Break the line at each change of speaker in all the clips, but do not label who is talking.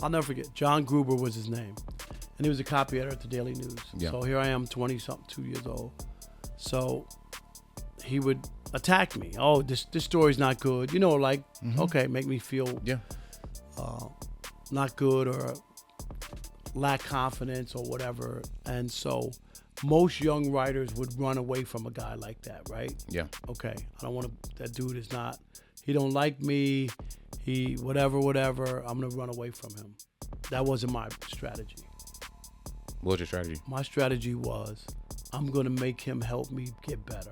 I'll never forget. John Gruber was his name. And he was a copy editor at the Daily News.
Yeah.
So here I am, 20-something, 2 years old. So he would attack me. Oh, this story's not good. You know, like, okay, make me feel not good or lack confidence or whatever. And so most young writers would run away from a guy like that, right?
Yeah.
Okay, I don't want to, that dude is not, he don't like me, he whatever, I'm going to run away from him. That wasn't my strategy.
What was your strategy? My
strategy was, I'm going to make him help me get better.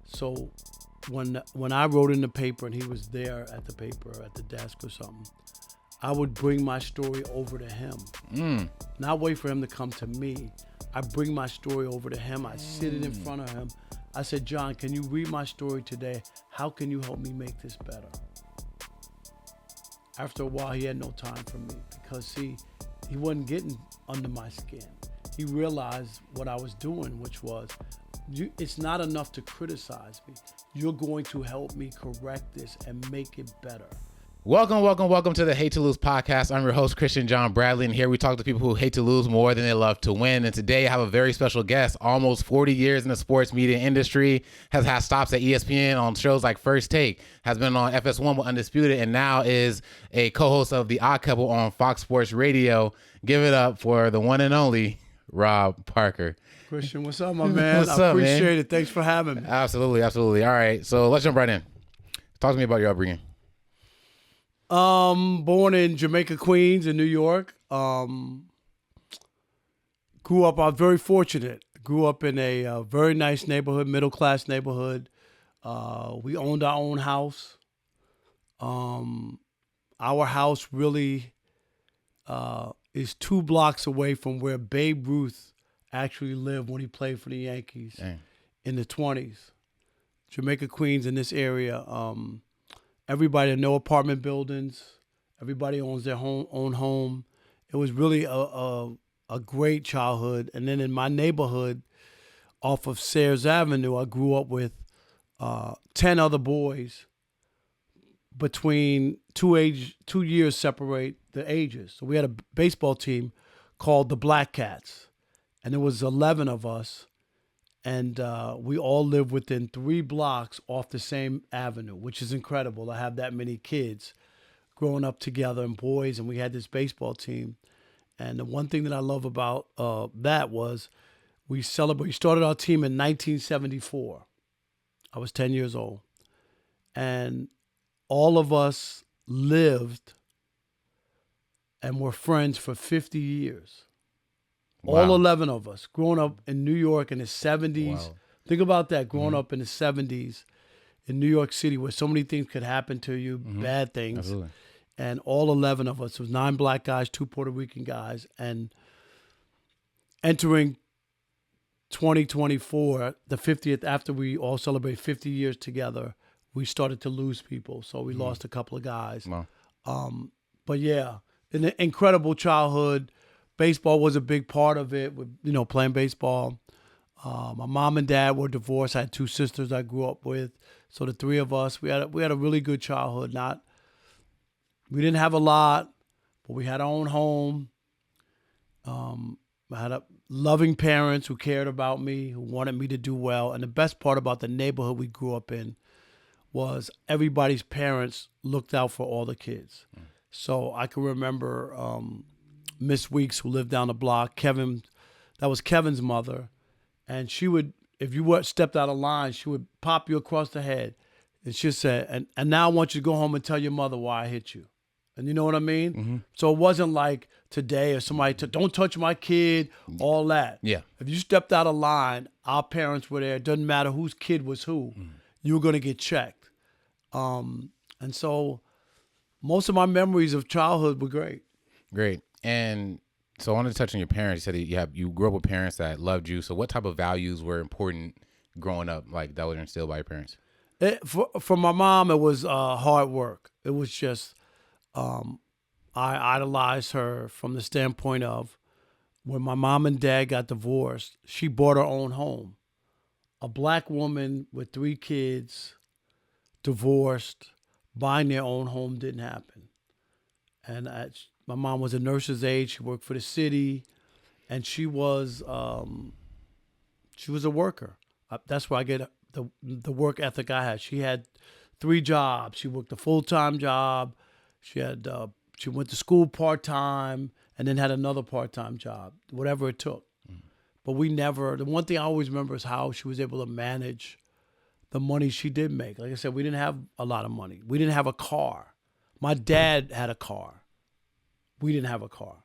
So when I wrote in the paper and he was there at the paper, at the desk or something, I would bring my story over to him. Not wait for him to come to me. I bring my story over to him. I sit it in front of him. I said, John, can you read my story today? How can you help me make this better? After a while, he had no time for me because, see, he wasn't getting under my skin. He realized what I was doing, which was, it's not enough to criticize me. You're going to help me correct this and make it better.
Welcome to the Hate to Lose podcast. I'm your host, Christian John Bradley, and here we talk to people who hate to lose more than they love to win. And today I have a very special guest, almost 40 years in the sports media industry, has had stops at ESPN on shows like First Take, has been on FS1 with Undisputed, and now is a co-host of The Odd Couple on Fox Sports Radio. Give it up for the one and only Rob Parker.
Christian, what's up, my man? I appreciate it. Thanks for having me.
Absolutely. All right, so let's jump right in. Talk to me about your upbringing.
Born in Jamaica, Queens, in New York. Grew up, I was very fortunate. Grew up in a very nice neighborhood, middle-class neighborhood. We owned our own house. Our house really is 2 blocks away from where Babe Ruth actually lived when he played for the Yankees in the 20s. Jamaica, Queens, in this area. Everybody, no apartment buildings. Everybody owns their own home. It was really a great childhood. And then in my neighborhood, off of Sayers Avenue, I grew up with 10 other boys. Between 2 years separate the ages. So we had a baseball team called the Black Cats, and there was 11 of us. And we all live within 3 blocks off the same avenue, which is incredible to have that many kids growing up together and boys. And we had this baseball team. And the one thing that I love about that was we started our team in 1974. I was 10 years old. And all of us lived and were friends for 50 years. Wow. All 11 of us, growing up in New York in the 70s. Wow. Think about that, growing up in the 70s in New York City where so many things could happen to you, bad things.
Absolutely.
And all 11 of us, it was 9 black guys, 2 Puerto Rican guys. And entering 2024, the 50th, after we all celebrated 50 years together, we started to lose people. So we lost a couple of guys. Wow. But yeah, an incredible childhood. Baseball was a big part of it, with, playing baseball. My mom and dad were divorced. I had 2 sisters I grew up with. So the 3 of us, we had a really good childhood. We didn't have a lot, but we had our own home. I had loving parents who cared about me, who wanted me to do well. And the best part about the neighborhood we grew up in was everybody's parents looked out for all the kids. So I can remember Miss Weeks, who lived down the block, that was Kevin's mother. And she would, if you stepped out of line, she would pop you across the head. And she said, and now I want you to go home and tell your mother why I hit you. And you know what I mean? Mm-hmm. So it wasn't like today or somebody, don't touch my kid, all that. Yeah. If you stepped out of line, our parents were there. It doesn't matter whose kid was who. You were going to get checked. And so most of my memories of childhood were great.
Great. And so I wanted to touch on your parents. You said you grew up with parents that loved you. So what type of values were important growing up, like that was instilled by your parents?
For my mom, it was hard work. It was just, I idolized her from the standpoint of when my mom and dad got divorced, she bought her own home. A black woman with 3 kids, divorced, buying their own home didn't happen. And My mom was a nurse's aide. She worked for the city, and she was a worker. That's where I get the work ethic I had. She had 3 jobs. She worked a full-time job. She went to school part-time and then had another part-time job, whatever it took. But the one thing I always remember is how she was able to manage the money she did make. Like I said, we didn't have a lot of money. We didn't have a car. My dad had a car. We didn't have a car.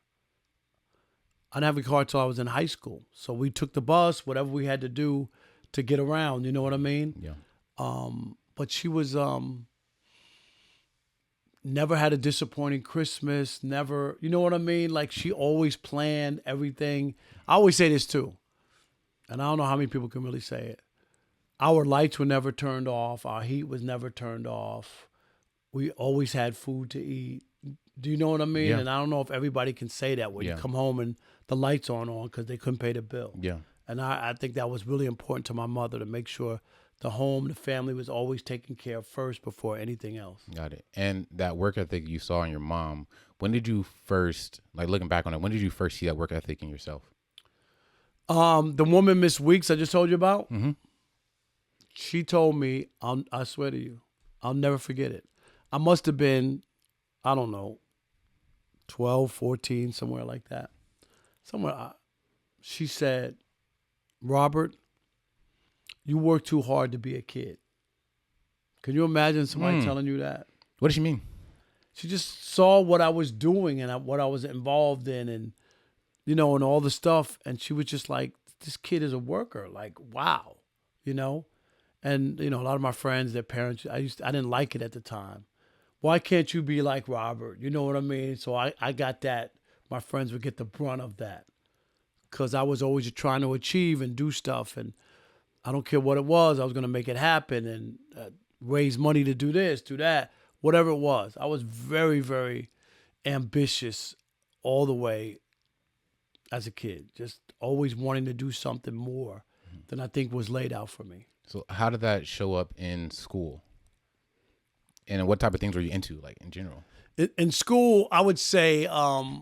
I didn't have a car until I was in high school. So we took the bus, whatever we had to do to get around. You know what I mean?
Yeah.
But she was never had a disappointing Christmas. Never, you know what I mean? Like she always planned everything. I always say this too, and I don't know how many people can really say it. Our lights were never turned off. Our heat was never turned off. We always had food to eat. Do you know what I mean?
Yeah.
And I don't know if everybody can say that when you come home and the lights aren't on because they couldn't pay the bill.
Yeah.
And I think that was really important to my mother to make sure the home, the family was always taken care of first before anything else.
Got it. And that work ethic you saw in your mom, when did you first, like looking back on it, when did you first see that work ethic in yourself?
The woman, Miss Weeks, I just told you about,
Mm-hmm.
she told me, I swear to you, I'll never forget it. I must have been, I don't know, 12, 14, somewhere like that. She said, Robert, you work too hard to be a kid. Can you imagine somebody telling you that?
What does she mean?
She just saw what I was doing and what I was involved in and, you know, and all the stuff. And she was just like, this kid is a worker. Like, wow, you know? And, you know, a lot of my friends, their parents, I didn't like it at the time. Why can't you be like Robert? You know what I mean? So I got that. My friends would get the brunt of that because I was always trying to achieve and do stuff. And I don't care what it was. I was going to make it happen and raise money to do this, do that, whatever it was. I was very, very ambitious all the way as a kid, just always wanting to do something more than I think was laid out for me.
So how did that show up in school? And what type of things were you into, like in general?
In school, I would say, I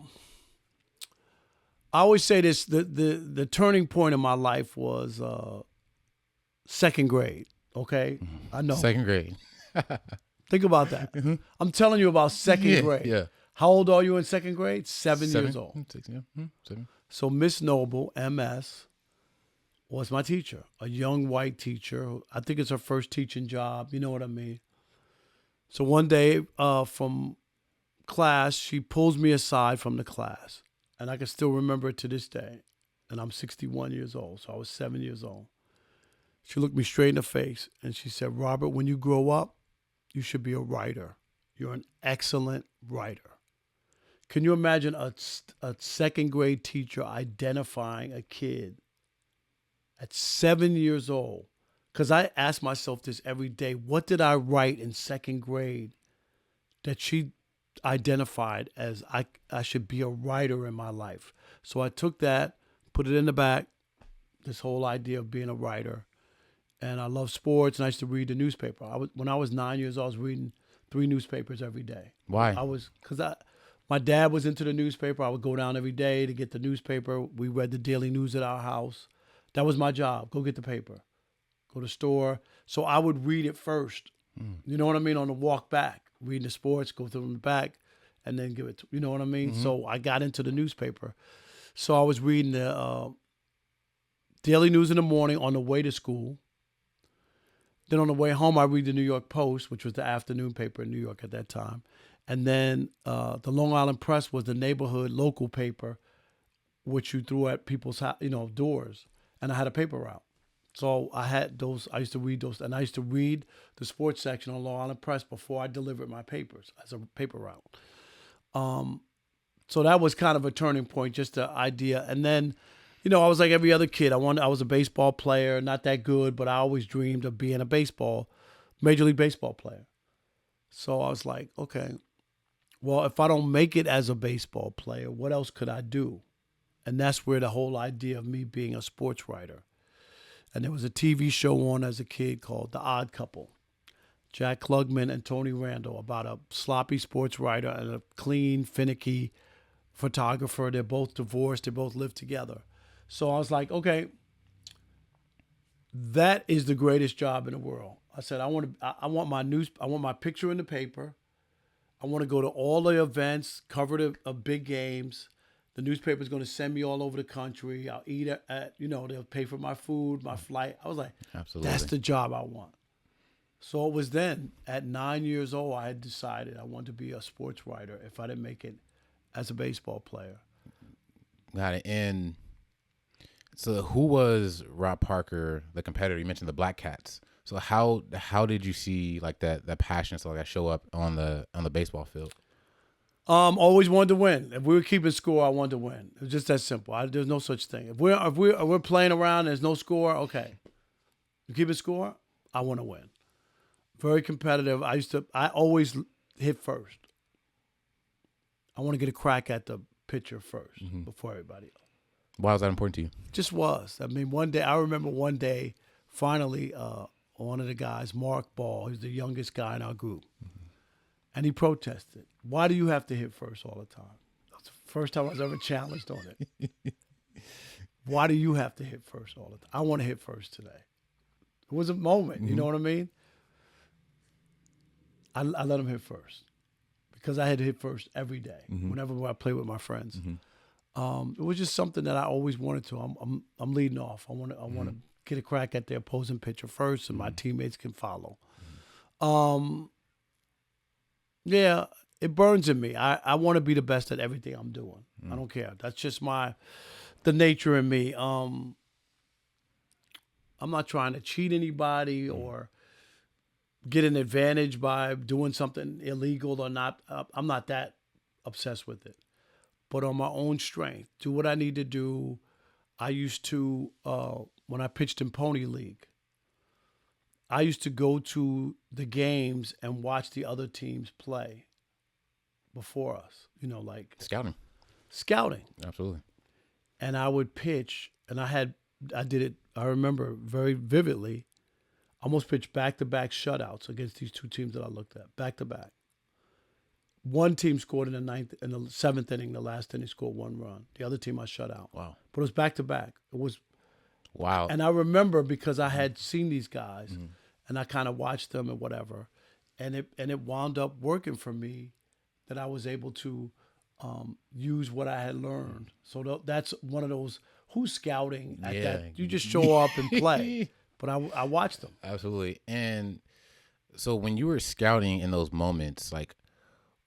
always say this, the turning point in my life was second grade, okay? I know.
Second grade.
Think about that. I'm telling you about second grade.
Yeah.
How old are you in second grade? 7 years old.
6, yeah. 7.
So Miss Noble, MS, was my teacher, a young white teacher. I think it's her first teaching job. You know what I mean? So one day from class, she pulls me aside from the class. And I can still remember it to this day. And I'm 61 years old, so I was 7 years old. She looked me straight in the face and she said, Robert, when you grow up, you should be a writer. You're an excellent writer. Can you imagine a second grade teacher identifying a kid at 7 years old? Because I ask myself this every day. What did I write in second grade that she identified as I should be a writer in my life? So I took that, put it in the back, this whole idea of being a writer. And I love sports, and I used to read the newspaper. When I was 9 years old, I was reading 3 newspapers every day.
Why?
My dad was into the newspaper. I would go down every day to get the newspaper. We read the daily news at our house. That was my job. Go get the paper. Go to the store. So I would read it first. You know what I mean? On the walk back, reading the sports, go through the back, and then give it to, you know what I mean? So I got into the newspaper. So I was reading the daily news in the morning on the way to school. Then on the way home, I read the New York Post, which was the afternoon paper in New York at that time. And then the Long Island Press was the neighborhood local paper, which you threw at people's doors. And I had a paper route. So I had those. I used to read those. And I used to read the sports section on Long Island Press before I delivered my papers as a paper route. So that was kind of a turning point, just the idea. And then, I was like every other kid. I was a baseball player, not that good, but I always dreamed of being a Major League Baseball player. So I was like, okay, well, if I don't make it as a baseball player, what else could I do? And that's where the whole idea of me being a sports writer. And there was a TV show on as a kid called The Odd Couple. Jack Klugman and Tony Randall, about a sloppy sports writer and a clean, finicky photographer. They're both divorced. They both live together. So I was like, okay, that is the greatest job in the world. I said, I want my picture in the paper. I want to go to all the events, cover the big games. The newspaper's going to send me all over the country. I'll eat they'll pay for my food, my flight. I was like,
Absolutely.
that's the job I want. So it was then, at 9 years old, I had decided I wanted to be a sports writer if I didn't make it as a baseball player.
Got it. And so who was Rob Parker, the competitor? You mentioned the Black Cats. So how did you see like that passion to like show up on the baseball field?
Always wanted to win. If we were keeping score, I wanted to win. It was just that simple. There's no such thing. If we're playing around, there's no score. Okay, you keeping score, I want to win. Very competitive. I always hit first. I want to get a crack at the pitcher first before everybody else.
Why was that important to you?
Just was. I mean, I remember one day, finally, one of the guys, Mark Ball, he was the youngest guy in our group. And he protested. Why do you have to hit first all the time? That's the first time I was ever challenged on it. Why do you have to hit first all the time? I want to hit first today. It was a moment, you know what I mean? I let him hit first because I had to hit first every day whenever I play with my friends. It was just something that I always wanted to. I'm leading off. I want to get a crack at the opposing pitcher first, and my teammates can follow. Yeah, it burns in me. I want to be the best at everything I'm doing. I don't care. That's just the nature in me. I'm not trying to cheat anybody or get an advantage by doing something illegal or not. I'm not that obsessed with it. But on my own strength, do what I need to do. I used to, when I pitched in Pony League, I used to go to the games and watch the other teams play before us, like
Scouting. Absolutely.
And I would pitch, and I did it, I remember very vividly, almost pitched back-to-back shutouts against these two teams that I looked at, back-to-back. One team scored in the seventh inning, the last inning scored one run. The other team I shut out.
Wow.
But it was back-to-back. It was
wow.
And I remember because I had seen these guys and I kind of watched them and whatever. And it wound up working for me that I was able to use what I had learned. So that's one of those, who's scouting at that? You just show up and play. But I watched them.
Absolutely. And so when you were scouting in those moments, like,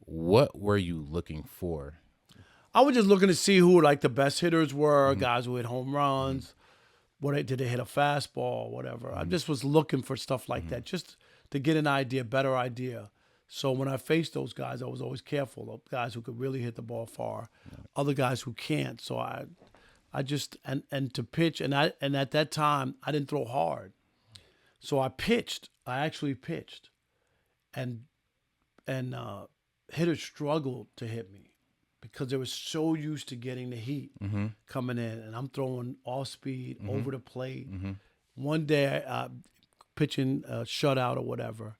what were you looking for?
I was just looking to see who like the best hitters were, guys who hit home runs. Did they hit a fastball, whatever. I just was looking for stuff like that, just to get an idea, better idea. So when I faced those guys, I was always careful of guys who could really hit the ball far, other guys who can't. So I just and to pitch and at that time I didn't throw hard, so I pitched. I actually pitched, and hitters struggled to hit me because they were so used to getting the heat coming in, and I'm throwing off speed over the plate. One day, pitching a shutout or whatever,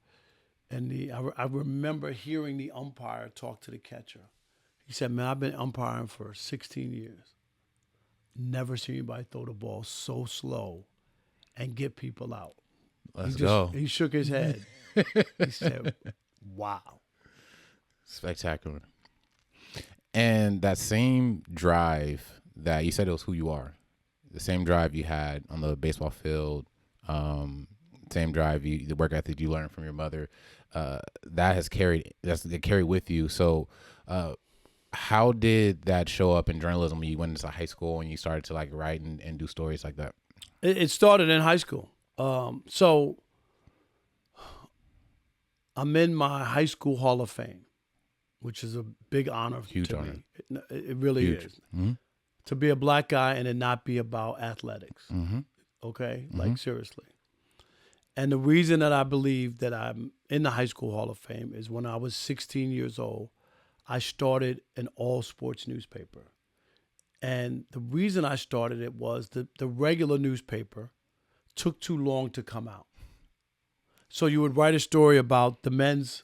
and I remember hearing the umpire talk to the catcher. He said, "Man, I've been umpiring for 16 years. Never seen anybody throw the ball so slow and get people out."
Let's go.
He shook his head. He said, "Wow."
Spectacular. And that same drive that you said it was who you are, the same drive you had on the baseball field, same drive, the work ethic you learned from your mother, that's carried with you. So how did that show up in journalism when you went into high school and you started to like write and do stories like that?
It started in high school. So I'm in my high school Hall of Fame, which is a big honor to me. It really is. To be a black guy and it not be about athletics. Okay? Like, seriously. And the reason that I believe that I'm in the High School Hall of Fame is when I was 16 years old, I started an all-sports newspaper. And the reason I started it was the regular newspaper took too long to come out. So you would write a story about the men's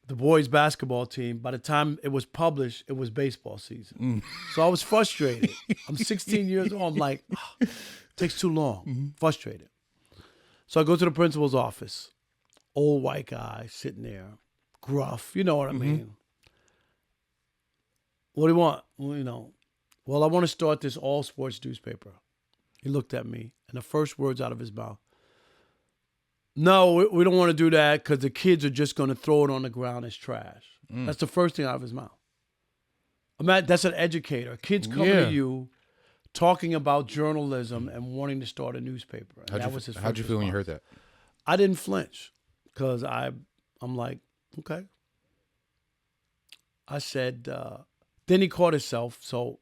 the boys basketball team, by the time it was published, it was baseball season. So I was frustrated. I'm 16 years old. I'm like, it takes too long. Frustrated. So I go to the principal's office. Old white guy sitting there, gruff. You know what I mean? What do you want? Well, I want to start this all sports newspaper. He looked at me, and the first words out of his mouth, no, we don't want to do that because the kids are just going to throw it on the ground as trash. That's the first thing out of his mouth. That's an educator. Kids coming to you talking about journalism and wanting to start a newspaper.
How'd you feel when you heard that?
I didn't flinch because I'm like, okay. I said, then he caught himself. So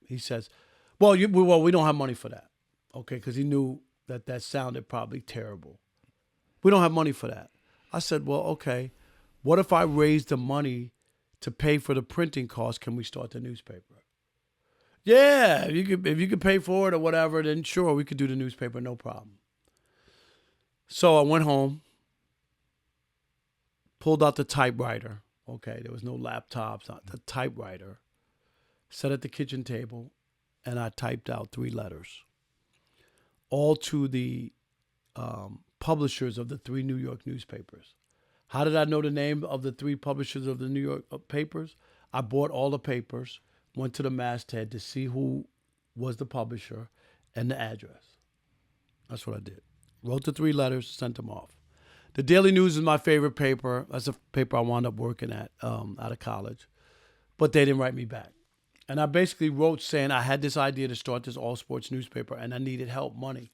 he says, well, we don't have money for that. Okay, because he knew that sounded probably terrible. We don't have money for that. I said, well, okay. What if I raise the money to pay for the printing costs? Can we start the newspaper? Yeah, if you could pay for it or whatever, then sure, we could do the newspaper, no problem. So I went home, pulled out the typewriter. Okay, there was no laptops, the typewriter. Sat at the kitchen table, and I typed out 3 letters, all to the publishers of the 3 New York newspapers. How did I know the name of the 3 publishers of the New York papers? I bought all the papers, went to the masthead to see who was the publisher and the address. That's what I did. Wrote the 3 letters, sent them off. The Daily News is my favorite paper. That's a paper I wound up working at out of college. But they didn't write me back. And I basically wrote saying I had this idea to start this all-sports newspaper and I needed help, money.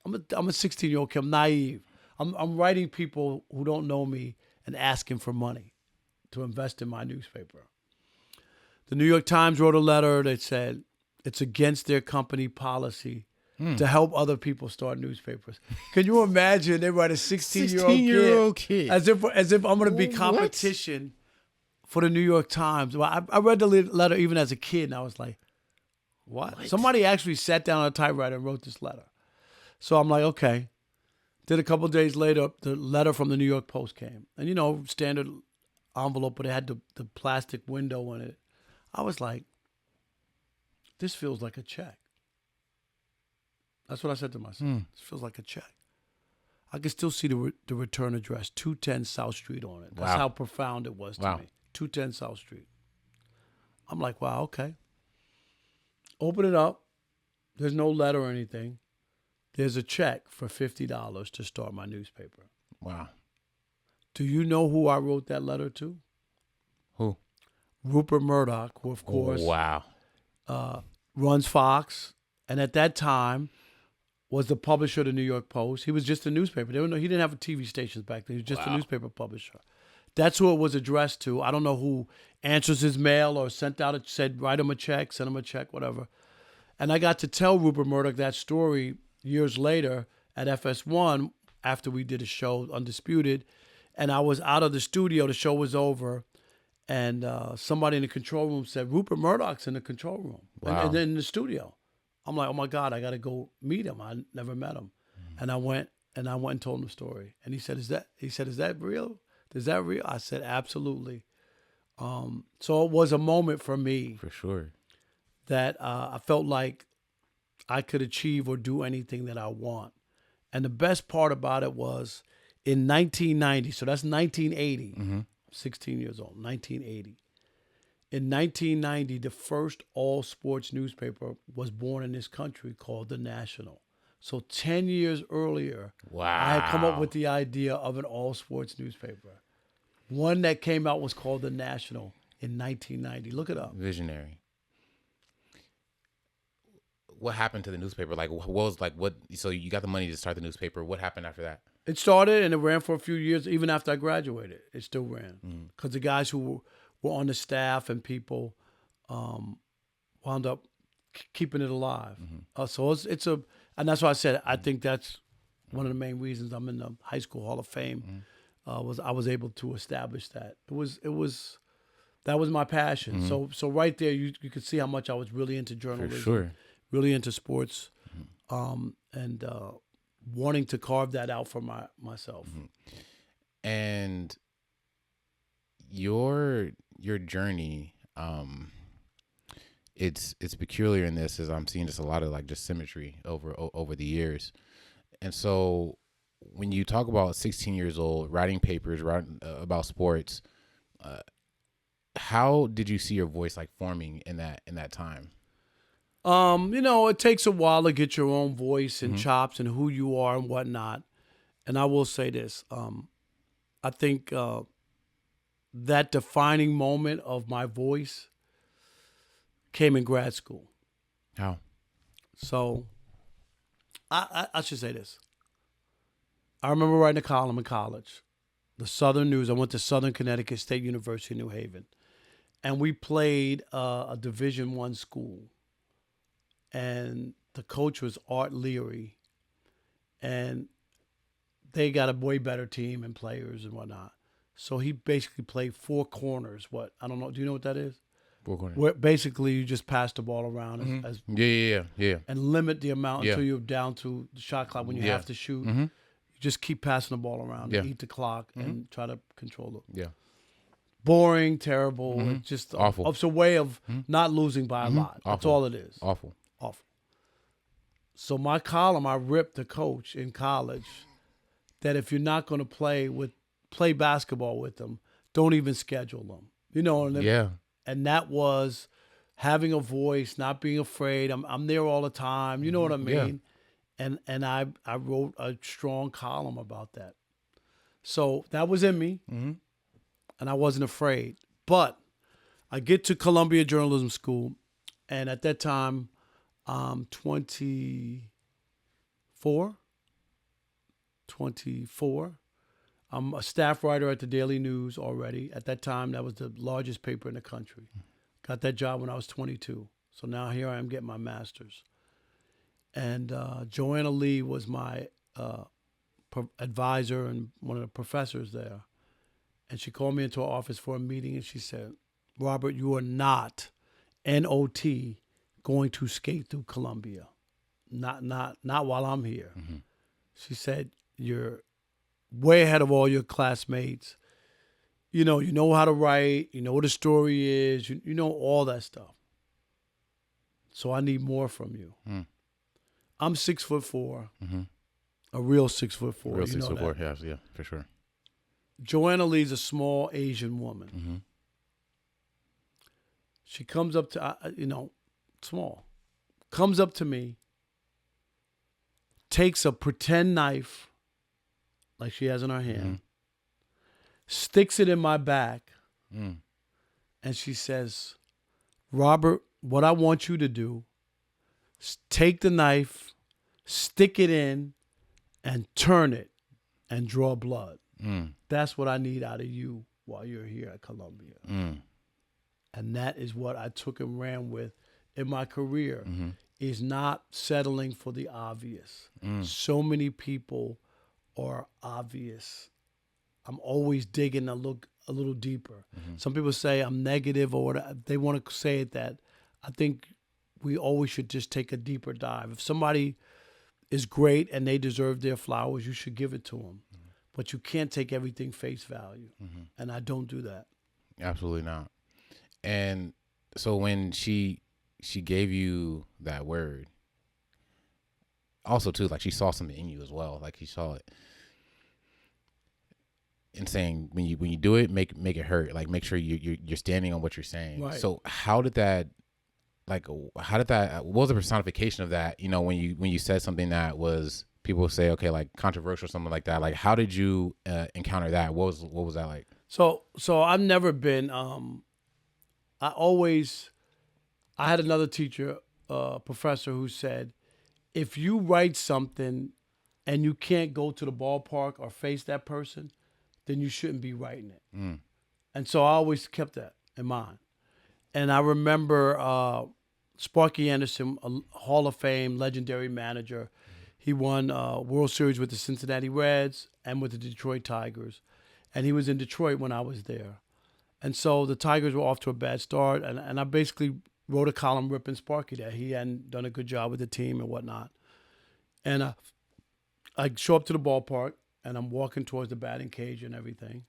I'm a 16-year-old kid. I'm naive. I'm writing people who don't know me and asking for money to invest in my newspaper. The New York Times wrote a letter that said it's against their company policy to help other people start newspapers. Can you imagine they write a 16-year-old kid as if I'm going to be competition for the New York Times? Well, I read the letter even as a kid, and I was like, what? Somebody actually sat down on a typewriter and wrote this letter. So I'm like, okay. Then a couple of days later, the letter from the New York Post came. And, standard envelope, but it had the plastic window in it. I was like, this feels like a check. That's what I said to myself. This feels like a check. I can still see the return address, 210 South Street on it. That's how profound it was to me. 210 South Street. I'm like, wow, okay. Open it up. There's no letter or anything. There's a check for $50 to start my newspaper.
Wow.
Do you know who I wrote that letter to?
Who?
Rupert Murdoch, who, of course, runs Fox. And at that time, was the publisher of the New York Post. He was just a newspaper. He didn't have TV stations back then. He was just a newspaper publisher. That's who it was addressed to. I don't know who answers his mail or said, write him a check, send him a check, whatever. And I got to tell Rupert Murdoch that story years later at FS1 after we did a show, Undisputed. And I was out of the studio. The show was over. And somebody in the control room said, Rupert Murdoch's in the control room. And then in the studio. I'm like, oh my God, I got to go meet him. I never met him. And I went and told him the story. And he said, is that real? Is that real? I said, absolutely. So it was a moment for me.
For sure.
That I felt like I could achieve or do anything that I want. And the best part about it was in 1990, so that's 1980, 16 years old, 1980. In 1990, the first all-sports newspaper was born in this country called The National. So 10 years earlier, I had come up with the idea of an all-sports newspaper. One that came out was called The National in 1990. Look it up.
Visionary. What happened to the newspaper? So you got the money to start the newspaper. What happened after that?
It started and it ran for a few years. Even after I graduated, it still ran. Because the guys who were on the staff and people wound up keeping it alive. So and that's why I said I think that's one of the main reasons I'm in the High School Hall of Fame. Was I was able to establish that. That was my passion. So right there you could see how much I was really into journalism,
for sure,
really into sports, and wanting to carve that out for myself.
And your journey, it's peculiar in this, as I'm seeing just a lot of like just symmetry over the years. And so when you talk about 16 years old, writing papers, writing about sports, how did you see your voice like forming in that time?
It takes a while to get your own voice and chops and who you are and whatnot. And I will say this, I think that defining moment of my voice came in grad school.
How?
So I should say this. I remember writing a column in college, the Southern News. I went to Southern Connecticut State University in New Haven, and we played a Division I school. And the coach was Art Leary, and they got a way better team and players and whatnot. So he basically played four corners. What? I don't know. Do you know what that is?
Four corners.
Where basically you just pass the ball around as
Yeah.
and limit the amount
Yeah.
until you're down to the shot clock when you have to shoot.
Mm-hmm.
You just keep passing the ball around
Yeah.
and eat the clock and try to control it.
Yeah.
Boring, terrible. It's just
Awful.
It's a way of not losing by a lot. That's
Awful.
all it is.
Awful.
Awful. So my column, I ripped the coach in college that if you're not going to play basketball with them, don't even schedule them. You know,
Yeah.
and that was having a voice, not being afraid. I'm there all the time. You know what I mean? And I wrote a strong column about that. So that was in me, and I wasn't afraid. But I get to Columbia Journalism School, and at that time, I'm 24. I'm a staff writer at the Daily News already. At that time, that was the largest paper in the country. Got that job when I was 22. So now here I am getting my master's. And Joanna Lee was my advisor and one of the professors there. And she called me into her office for a meeting, and she said, Robert, you are not, N-O-T, going to skate through Columbia. Not while I'm here. She said, you're way ahead of all your classmates. You know how to write. You know what a story is. You know all that stuff. So I need more from you. I'm 6'4", a real 6'4".
Real
you know
6'4",
that.
yeah, for sure.
Joanna Lee's a small Asian woman. She comes up to, small, comes up to me, takes a pretend knife, like she has in her hand, sticks it in my back, and she says, Robert, what I want you to do is take the knife, stick it in, and turn it, and draw blood. That's what I need out of you while you're here at Columbia. And that is what I took and ran with in my career, is not settling for the obvious. So many people are obvious. I'm always digging to look a little deeper. Some people say I'm negative or whatever. They want to say it that. I think we always should just take a deeper dive. If somebody is great and they deserve their flowers, you should give it to them. But you can't take everything face value. And I don't do that.
Absolutely not. And so when she gave you that word, also too, like she saw something in you as well. Like she saw it. And saying when you do it, make it hurt. Like make sure you're standing on what you're saying.
Right.
So how did that? What was the personification of that? You know, when you said something that was, people say, okay, like controversial, something like that. Like how did you encounter that? What was that like?
So I've never been. I had another teacher, professor, who said, if you write something and you can't go to the ballpark or face that person, then you shouldn't be writing it. And so I always kept that in mind. And I remember Sparky Anderson, a Hall of Fame legendary manager. He won World Series with the Cincinnati Reds and with the Detroit Tigers. And he was in Detroit when I was there. And so the Tigers were off to a bad start. And I basically wrote a column ripping Sparky that he hadn't done a good job with the team and whatnot. And I show up to the ballpark, and I'm walking towards the batting cage and everything.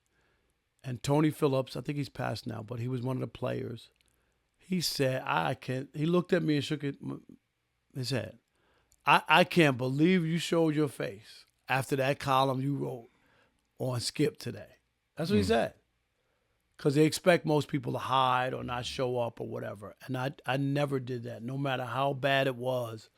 And Tony Phillips, I think he's passed now, but he was one of the players. He said, I can't. He looked at me and shook his head. I can't believe you showed your face after that column you wrote on Skip today. That's what he said. Because they expect most people to hide or not show up or whatever. And I never did that. No matter how bad it was,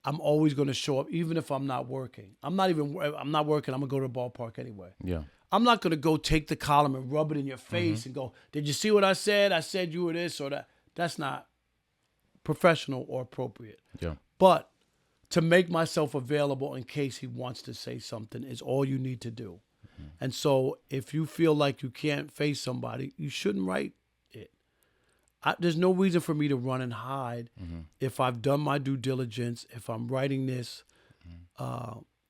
I'm always going to show up, even if I'm not working. I'm not working. I'm going to go to the ballpark anyway.
Yeah.
I'm not going to go take the column and rub it in your face and go, did you see what I said? I said you were this or that. That's not professional or appropriate.
Yeah.
But to make myself available in case he wants to say something is all you need to do. And so if you feel like you can't face somebody, you shouldn't write it. There's no reason for me to run and hide if I've done my due diligence, if I'm writing this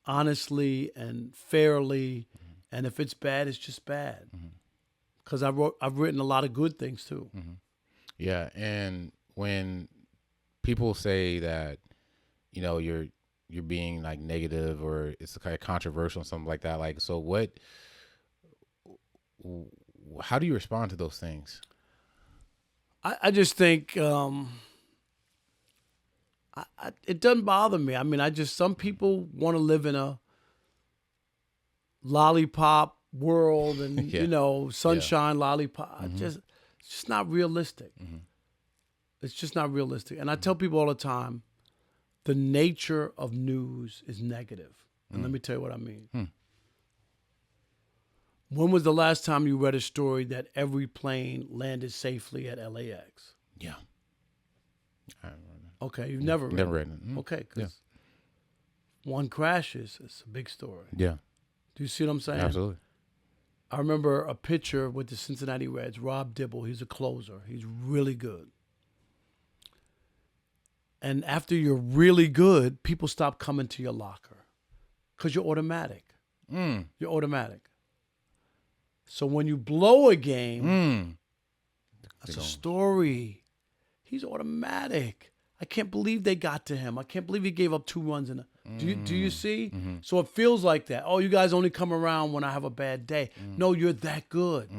honestly and fairly, and if it's bad, it's just bad. Because I've written a lot of good things too.
Yeah, and when people say that, you know, you're being like negative or it's kind of controversial or something like that, like, so how do you respond to those things?
I just think it doesn't bother me. I mean, some people want to live in a lollipop world and, you know, sunshine, lollipop. It's just not realistic. It's just not realistic. And I tell people all the time, the nature of news is negative. And let me tell you what I mean. When was the last time you read a story that every plane landed safely at LAX?
Yeah.
Okay, you've never read
it.
Okay, because one crashes, it's a big story.
Yeah.
Do you see what I'm saying?
Absolutely.
I remember a pitcher with the Cincinnati Reds, Rob Dibble. He's a closer. He's really good. And after you're really good, people stop coming to your locker because you're automatic. You're automatic. So when you blow a game, that's a story. He's automatic. I can't believe they got to him. I can't believe he gave up 2 runs. Do you see? So it feels like that. Oh, you guys only come around when I have a bad day. No, you're that good.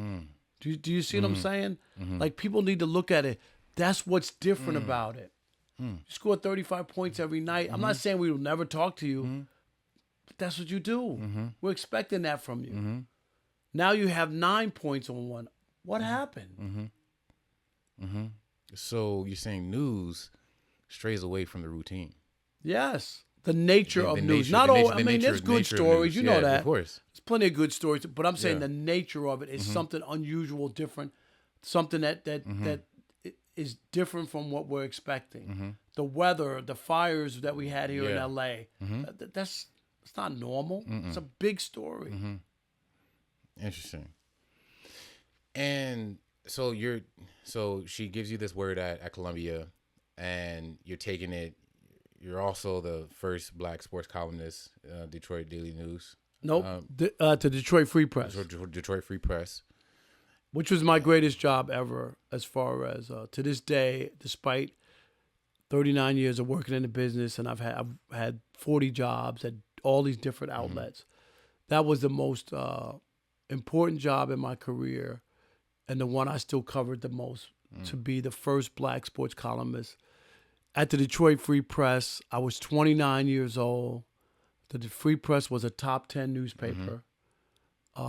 Do you see what I'm saying? Like, people need to look at it. That's what's different about it. You score 35 points every night. I'm not saying we will never talk to you, but that's what you do. We're expecting that from you. Now you have 9 points on one. What happened?
So you're saying news strays away from the routine.
Yes. The nature of news. There's good stories. You know that.
Of course.
There's plenty of good stories. But I'm saying the nature of it is something unusual, different, something that is different from what we're expecting. The weather, the fires that we had here in L.A., it's not normal. It's a big story.
Interesting. And so she gives you this word at Columbia, and you're taking it. You're also the first Black sports columnist, Detroit Daily News.
Nope, to Detroit Free Press.
Detroit Free Press.
Which was my greatest job ever, as far as to this day, despite 39 years of working in the business, and I've had 40 jobs at all these different outlets. That was the most important job in my career, and the one I still covered the most, to be the first Black sports columnist at the Detroit Free Press. I was 29 years old. The Free Press was a top 10 newspaper.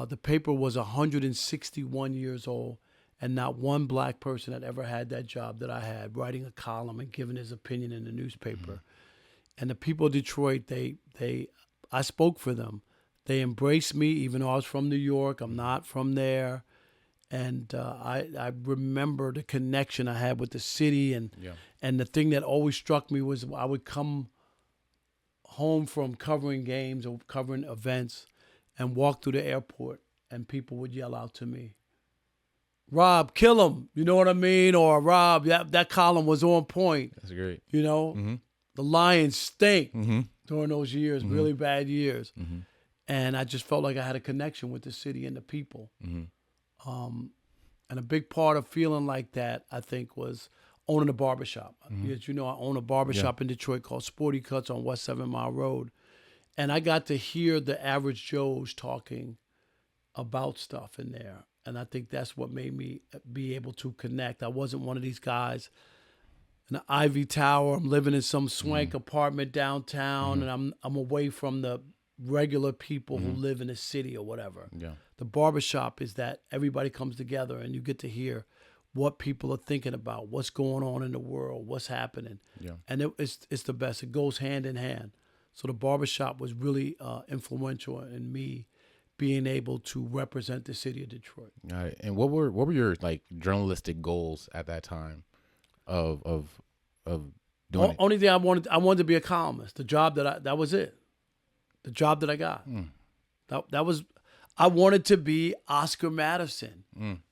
The paper was 161 years old, and not one Black person had ever had that job that I had, writing a column and giving his opinion in the newspaper. And the people of Detroit, I spoke for them. They embraced me, even though I was from New York. I'm not from there. And I remember the connection I had with the city. And the thing that always struck me was I would come home from covering games or covering events and walk through the airport, and people would yell out to me, "Rob, kill him." You know what I mean? Or, "Rob, that column was on point."
That's great.
You know, the Lions stink during those years, really bad years. And I just felt like I had a connection with the city and the people. And a big part of feeling like that, I think, was owning a barbershop. As you know, I own a barbershop in Detroit called Sporty Cuts on West 7 Mile Road. And I got to hear the average Joes talking about stuff in there. And I think that's what made me be able to connect. I wasn't one of these guys in the Ivy Tower. I'm living in some swank apartment downtown, and I'm away from the regular people who live in the city or whatever.
Yeah.
The barbershop is that everybody comes together and you get to hear what people are thinking about, what's going on in the world, what's happening.
Yeah.
And it's the best. It goes hand in hand. So the barbershop was really influential in me being able to represent the city of Detroit.
All right. And what were your like journalistic goals at that time of doing it?
Only thing I wanted to be a columnist. The job that was it. The job that I got. That was, I wanted to be Oscar Madison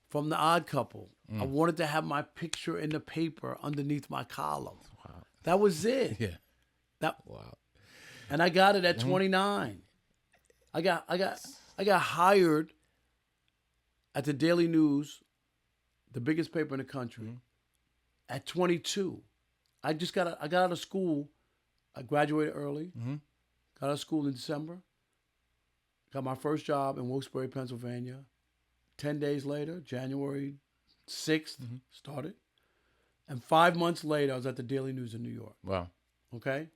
from The Odd Couple. I wanted to have my picture in the paper underneath my column.
Wow.
That was it.
Yeah. Wow.
And I got it at 29. I got hired at the Daily News, the biggest paper in the country, at 22. I got out of school. I graduated early. Got out of school in December. Got my first job in Wilkes-Barre, Pennsylvania. 10 days later, January 6th, started. And 5 months later, I was at the Daily News in New York.
Wow.
Okay?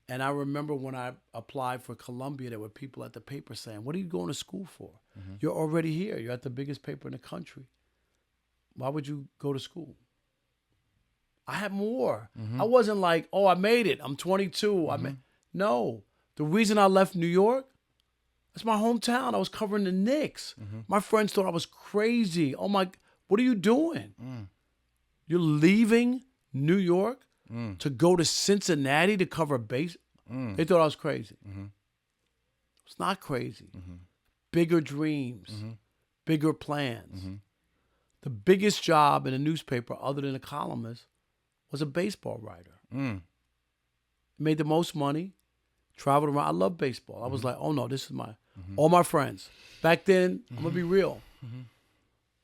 And I remember when I applied for Columbia, there were people at the paper saying, "What are you going to school for? You're already here. You're at the biggest paper in the country. Why would you go to school?" I had more. I wasn't like, "Oh, I made it. I'm 22. No. The reason I left New York, that's my hometown. I was covering the Knicks. My friends thought I was crazy. Oh my, what are you doing? You're leaving New York to go to Cincinnati to cover base? They thought I was crazy. It's not crazy. Bigger dreams, bigger plans. The biggest job in a newspaper, other than a columnist, was a baseball writer. Made the most money, traveled around. I love baseball. I was like, oh no, this is all my friends. Back then, I'm going to be real.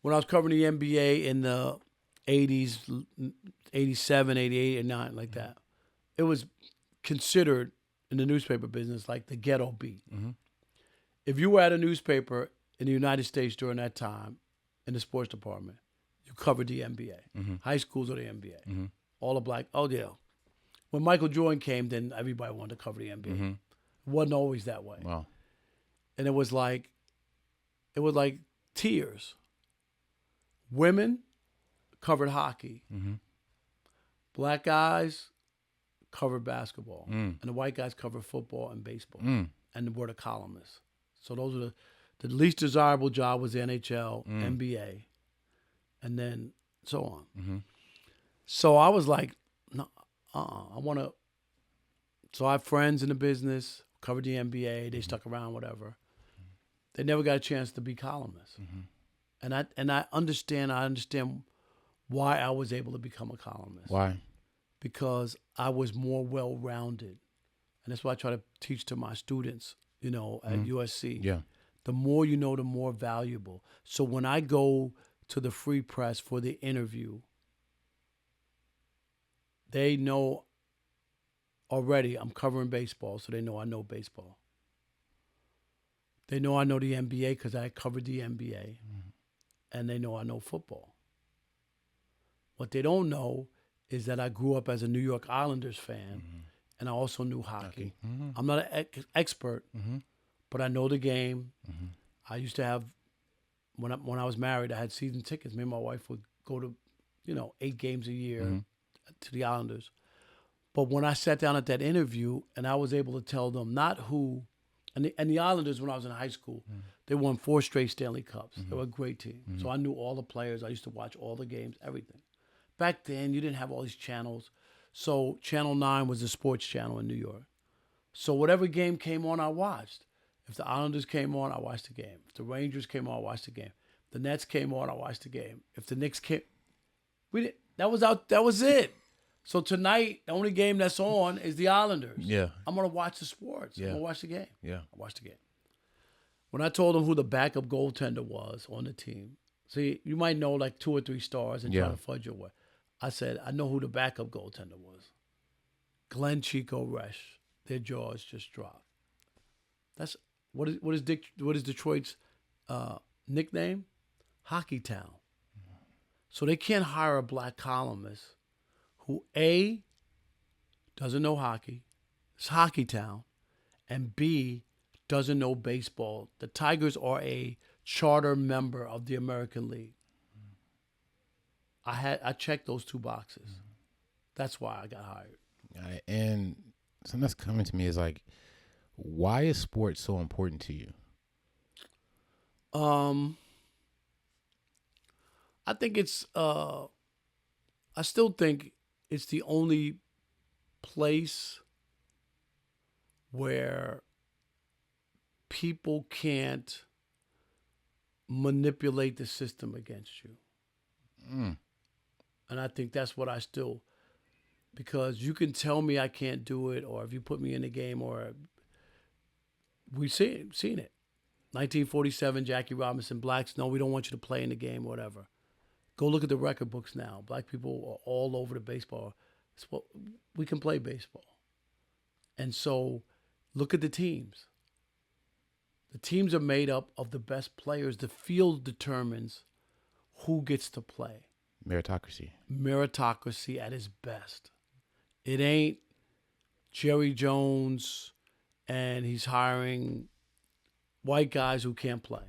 When I was covering the NBA in the 80s, 87, 88, 89, like that, it was considered in the newspaper business like the ghetto beat. If you were at a newspaper in the United States during that time, in the sports department, you covered the NBA, high schools or the NBA. All the black, oh yeah. When Michael Jordan came, then everybody wanted to cover the NBA. It wasn't always that way.
Wow.
And it was like tears. Women covered hockey. Black guys covered basketball. And the white guys covered football and baseball. And were the columnists. So those were the least desirable job was the NHL, NBA, and then so on. So I was like, no, I want to. So I have friends in the business, covered the NBA. They stuck around, whatever. They never got a chance to be columnists. And I understand why I was able to become a columnist.
Why?
Because I was more well-rounded. And that's what I try to teach to my students, at USC.
Yeah.
The more you know, the more valuable. So when I go to the Free Press for the interview, they know already I'm covering baseball, so they know I know baseball. They know I know the NBA because I covered the NBA. And they know I know football. What they don't know is that I grew up as a New York Islanders fan, and I also knew hockey. I'm not an expert, but I know the game. I used to have, when I was married, I had season tickets. Me and my wife would go to, 8 games a year to the Islanders. But when I sat down at that interview and I was able to tell them not who, and the Islanders, when I was in high school, they won 4 straight Stanley Cups. They were a great team. So I knew all the players. I used to watch all the games, everything. Back then, you didn't have all these channels. So Channel 9 was the sports channel in New York. So whatever game came on, I watched. If the Islanders came on, I watched the game. If the Rangers came on, I watched the game. If the Nets came on, I watched the game. If the Knicks came, that was it. So tonight, the only game that's on is the Islanders.
Yeah.
I'm going to watch the sports.
Yeah.
I'm going to watch the game.
Yeah.
I watched the game. When I told them who the backup goaltender was on the team, see, you might know like 2 or 3 stars and try to fudge your way. I said, I know who the backup goaltender was. Glenn Chico Resch. Their jaws just dropped. That's what is Detroit's nickname? hockey town. So they can't hire a black columnist who A, doesn't know hockey, it's hockey town, and B, doesn't know baseball. The Tigers are a charter member of the American League. I checked those two boxes. That's why I got hired.
And something that's coming to me is like, why is sports so important to you?
I think it's I still think it's the only place where people can't manipulate the system against you. And I think that's what I still, because you can tell me I can't do it, or if you put me in the game, or we've seen it. 1947, Jackie Robinson, blacks, no, we don't want you to play in the game, or whatever. Go look at the record books now. Black people are all over the baseball. We can play baseball. And so look at the teams. The teams are made up of the best players. The field determines who gets to play. Meritocracy at its best. It ain't Jerry Jones and he's hiring white guys who can't play.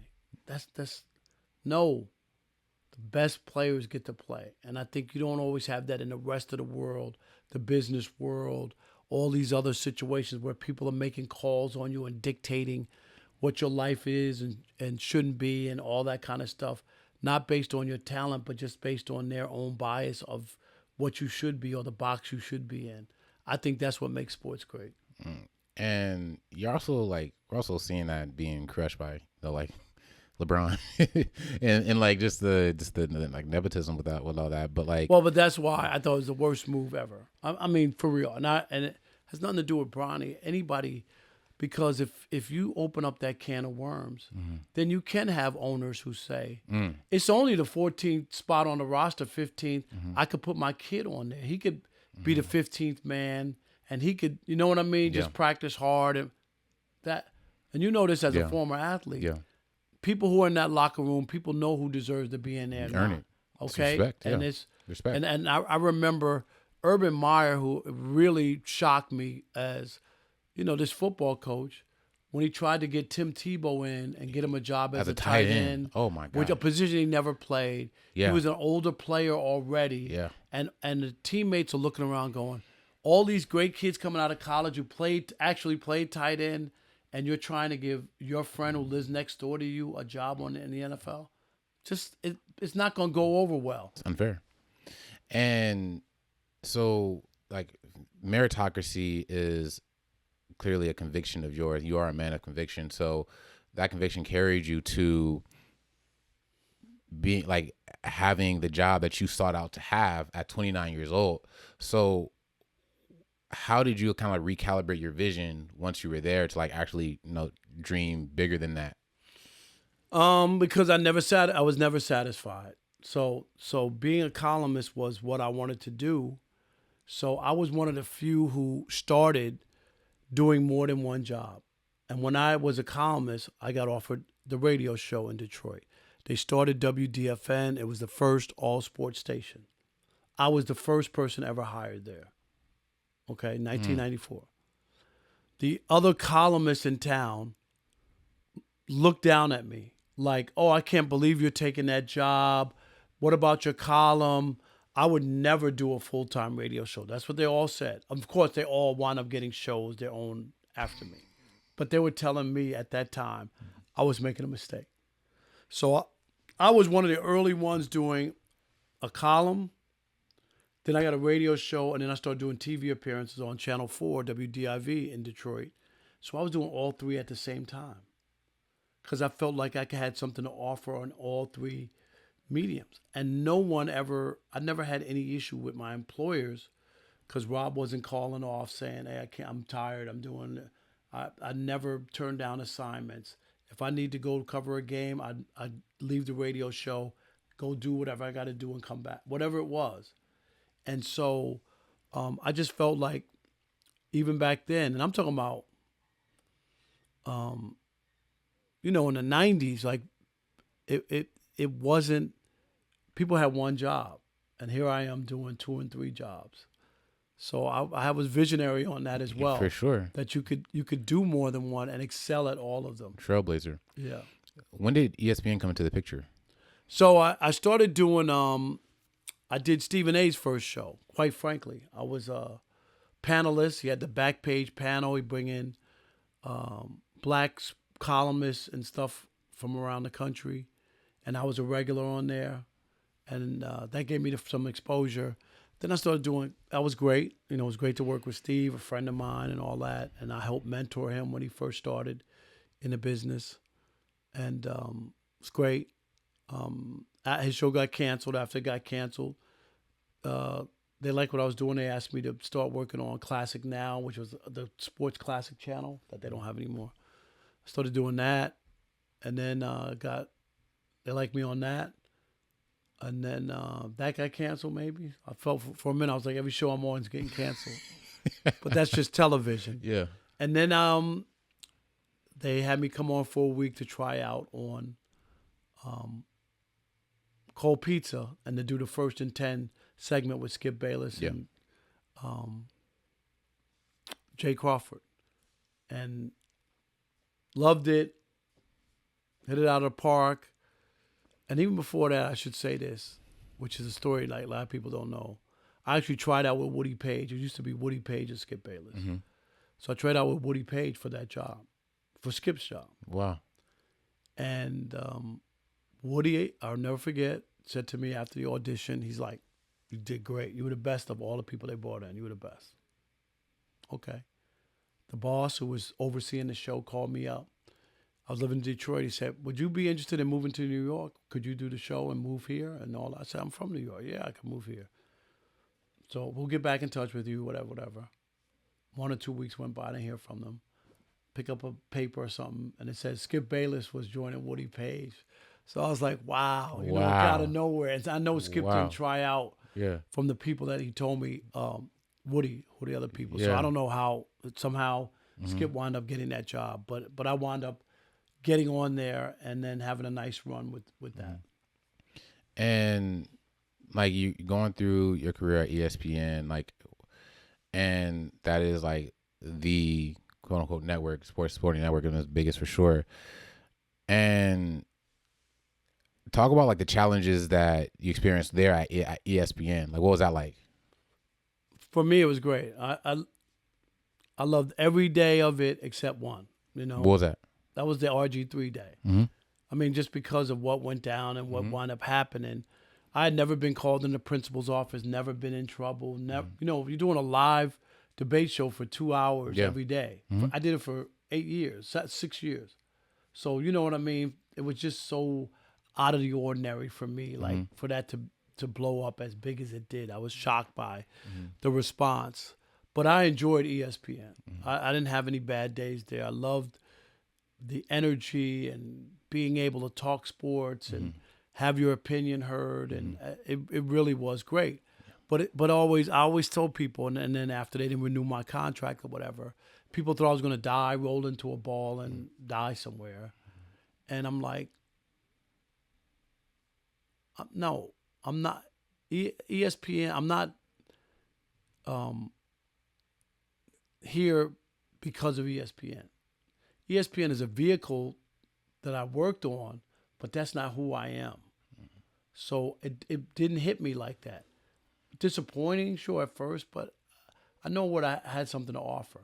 That's no. The best players get to play. And I think you don't always have that in the rest of the world, the business world, all these other situations where people are making calls on you and dictating what your life is and shouldn't be and all that kind of stuff. Not based on your talent, but just based on their own bias of what you should be or the box you should be in. I think that's what makes sports great.
And you're also we're also seeing that being crushed by LeBron and like just the like nepotism with all that. But
but that's why I thought it was the worst move ever. I mean, for real. And it has nothing to do with Bronny. Anybody. Because if you open up that can of worms, then you can have owners who say, it's only the 14th spot on the roster, 15th. I could put my kid on there. He could be the 15th man, and he could, you know what I mean, just practice hard. And you know this as a former athlete.
Yeah.
People who are in that locker room, people know who deserves to be in there.
Earn it.
Okay?
It's respect,
and
it's respect.
And I remember Urban Meyer, who really shocked me as this football coach, when he tried to get Tim Tebow in and get him a job as a tight end.
Oh, my God.
Which a position he never played.
Yeah.
He was an older player already.
Yeah.
And the teammates are looking around going, all these great kids coming out of college who actually played tight end, and you're trying to give your friend who lives next door to you a job in the NFL? It's not going to go over well.
It's unfair. And so, meritocracy is clearly a conviction of yours. You are a man of conviction. So that conviction carried you to being having the job that you sought out to have at 29 years old. So how did you kind of recalibrate your vision once you were there to actually, dream bigger than that?
Because I was never satisfied. So being a columnist was what I wanted to do. So I was one of the few who started doing more than one job. And when I was a columnist, I got offered the radio show in Detroit. They started WDFN. It was the first all-sports station. I was the first person ever hired there. Okay, 1994. The other columnists in town looked down at me like, oh, I can't believe you're taking that job. What about your column? I would never do a full-time radio show. That's what they all said. Of course, they all wound up getting shows their own after me. But they were telling me at that time I was making a mistake. So I was one of the early ones doing a column. Then I got a radio show, and then I started doing TV appearances on Channel 4, WDIV in Detroit. So I was doing all three at the same time because I felt like I had something to offer on all three mediums. And I never had any issue with my employers because Rob wasn't calling off saying, hey, I'm tired, I'm doing it. I never turned down assignments. If I need to go cover a game, I'd leave the radio show, go do whatever I got to do and come back, whatever it was. And so I just felt like even back then, and I'm talking about, in the 90s, it wasn't. People had one job, and here I am doing 2 and 3 jobs. So I was visionary on that as well.
For sure.
That you could do more than one and excel at all of them.
Trailblazer.
Yeah.
When did ESPN come into the picture?
So I started doing. I did Stephen A's first show. Quite frankly, I was a panelist. He had the back page panel. He'd bring in black columnists and stuff from around the country, and I was a regular on there, and that gave me some exposure. Then I started doing. That was great. You know, it was great to work with Steve, a friend of mine, and all that. And I helped mentor him when he first started in the business, and it was great. His show got canceled. After it got canceled, they liked what I was doing. They asked me to start working on Classic Now, which was the sports classic channel that they don't have anymore. I started doing that, and then they liked me on that, and then that got canceled. Maybe I felt for a minute I was like, every show I'm on is getting canceled, but that's just television.
Yeah.
And then they had me come on for a week to try out on Cold Pizza and to do the 1st and 10 segment with Skip Bayless and Jay Crawford, and loved it. Hit it out of the park. And even before that, I should say this, which is a story like a lot of people don't know. I actually tried out with Woody Page. It used to be Woody Page and Skip Bayless.
Mm-hmm.
So I tried out with Woody Page for that job, for Skip's job.
Wow.
And Woody, I'll never forget, said to me after the audition, he's like, you did great. You were the best of all the people they brought in. You were the best. Okay. The boss who was overseeing the show called me up. I was living in Detroit. He said, would you be interested in moving to New York? Could you do the show and move here and all that? I said, I'm from New York. Yeah, I can move here. So we'll get back in touch with you, whatever. 1 or 2 weeks went by. I didn't hear from them. Pick up a paper or something, and it said Skip Bayless was joining Woody Page. So I was like, wow, you know, out of nowhere. And I know Skip didn't try out from the people that he told me, Woody, who the other people. So I don't know how somehow Skip wound up getting that job, but I wound up getting on there and then having a nice run with that.
And like you going through your career at ESPN, like, and that is like the quote unquote network, sporting network, and it's biggest for sure. And talk about like the challenges that you experienced there at ESPN. Like, what was that like?
For me, it was great. I loved every day of it except one. You know,
What was that?
That was the RG3 day.
Mm-hmm.
I mean, just because of what went down and what wound up happening. I had never been called in the principal's office, never been in trouble. Never, you know, you're doing a live debate show for 2 hours every day. I did it for 8 years, 6 years. So, you know what I mean? It was just so out of the ordinary for me, like for that to blow up as big as it did. I was shocked by the response. But I enjoyed ESPN. I didn't have any bad days there. I loved the energy and being able to talk sports and have your opinion heard, and it really was great. But I always told people, and then after they didn't renew my contract or whatever, people thought I was going to die, roll into a ball, and die somewhere. And I'm like, no, I'm not. ESPN, I'm not here because of ESPN. ESPN is a vehicle that I worked on, but that's not who I am. So it didn't hit me like that. Disappointing, sure, at first, but I know what I had something to offer.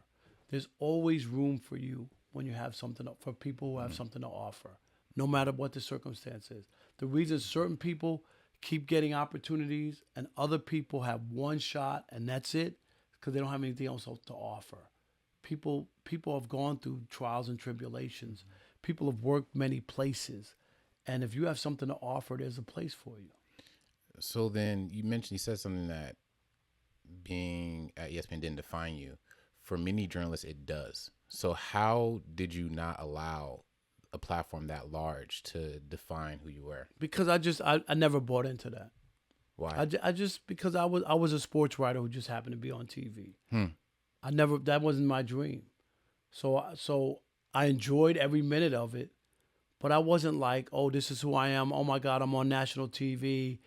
There's always room for you when you have something, for people who have something to offer, no matter what the circumstance is. The reason certain people keep getting opportunities and other people have one shot and that's it, because they don't have anything else to offer. People have gone through trials and tribulations. People have worked many places. And if you have something to offer, there's a place for you.
So then you said something that being at ESPN didn't define you. For many journalists, it does. So how did you not allow a platform that large to define who you were?
Because I never bought into that.
Why?
Because I was a sports writer who just happened to be on TV. That wasn't my dream. So I enjoyed every minute of it, But I wasn't like, oh, this is who I am. Oh my God, I'm on national TV.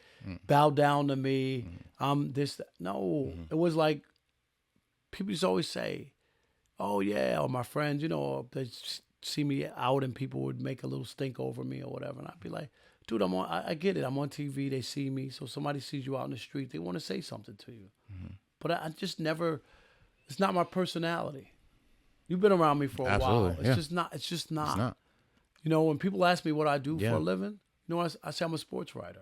Bow down to me. I'm this. No, it was like people used to always say, oh yeah, or my friends, they see me out and people would make a little stink over me or whatever, and I'd be like, dude, I get it. I'm on TV. They see me. So somebody sees you out in the street, they want to say something to you. But I just never. It's not my personality. You've been around me for a while. It's just not. It's just not.
It's not.
When people ask me what I do for a living, I say I'm a sports writer.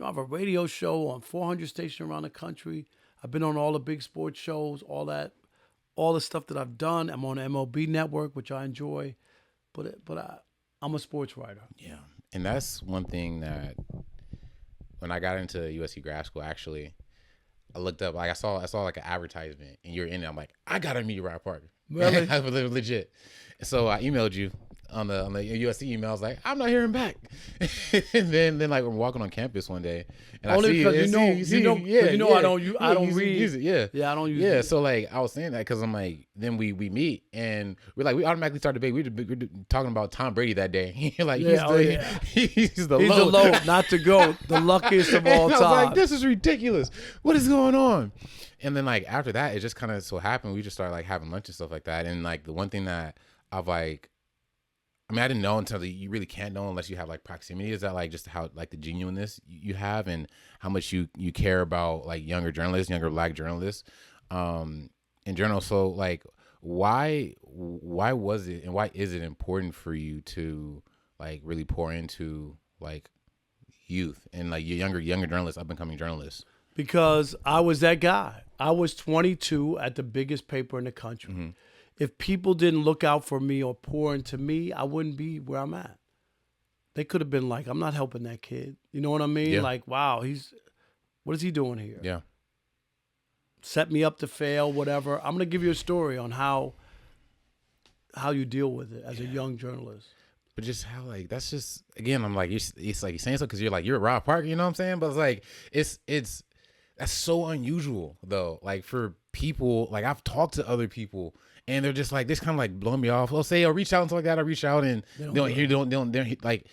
I have a radio show on 400 stations around the country. I've been on all the big sports shows, all the stuff that I've done. I'm on MLB Network, which I enjoy. But I'm a sports writer.
Yeah. And that's one thing that when I got into USC grad school, actually, I looked up, like I saw like an advertisement and you're in it. I'm like, I got to meet Ryan Parker.
Really?
I was legit. So I emailed you on the USC email. I was like, I'm not hearing back. and then like we're walking on campus one day and
only
I
because
see
I don't read.
Use it, yeah.
Yeah, I don't use
it.
it.
So like I was saying that because I'm like, then we meet and we automatically start debate. We're talking about Tom Brady that day. He's the low,
not to go, the luckiest of all time.
I was like, this is ridiculous. What is going on? And then like after that, it just kind of so happened we just started like having lunch and stuff like that. And like the one thing that I've like, I mean, I didn't know until you really can't know unless you have like proximity. Is that like just how like the genuineness you have and how much you care about like younger Black journalists, in general. So like, why was it and why is it important for you to like really pour into like youth and like your younger journalists, up and coming journalists?
Because I was that guy. I was 22 at the biggest paper in the country. Mm-hmm. If people didn't look out for me or pour into me, I wouldn't be where I'm at. They could have been like, I'm not helping that kid. You know what I mean?
Yeah.
Like, wow, what is he doing here?
Yeah.
Set me up to fail, whatever. I'm going to give you a story on how you deal with it as a young journalist.
But just how, like, that's just, again, I'm like, it's like you're saying so because you're like, you're Rob Parker, you know what I'm saying? But it's like, that's so unusual, though. Like, for people, like, I've talked to other people, and they're just like, this kind of like blowing me off. They'll say, "Oh, reach out and stuff like that." I reach out and they don't hear, like,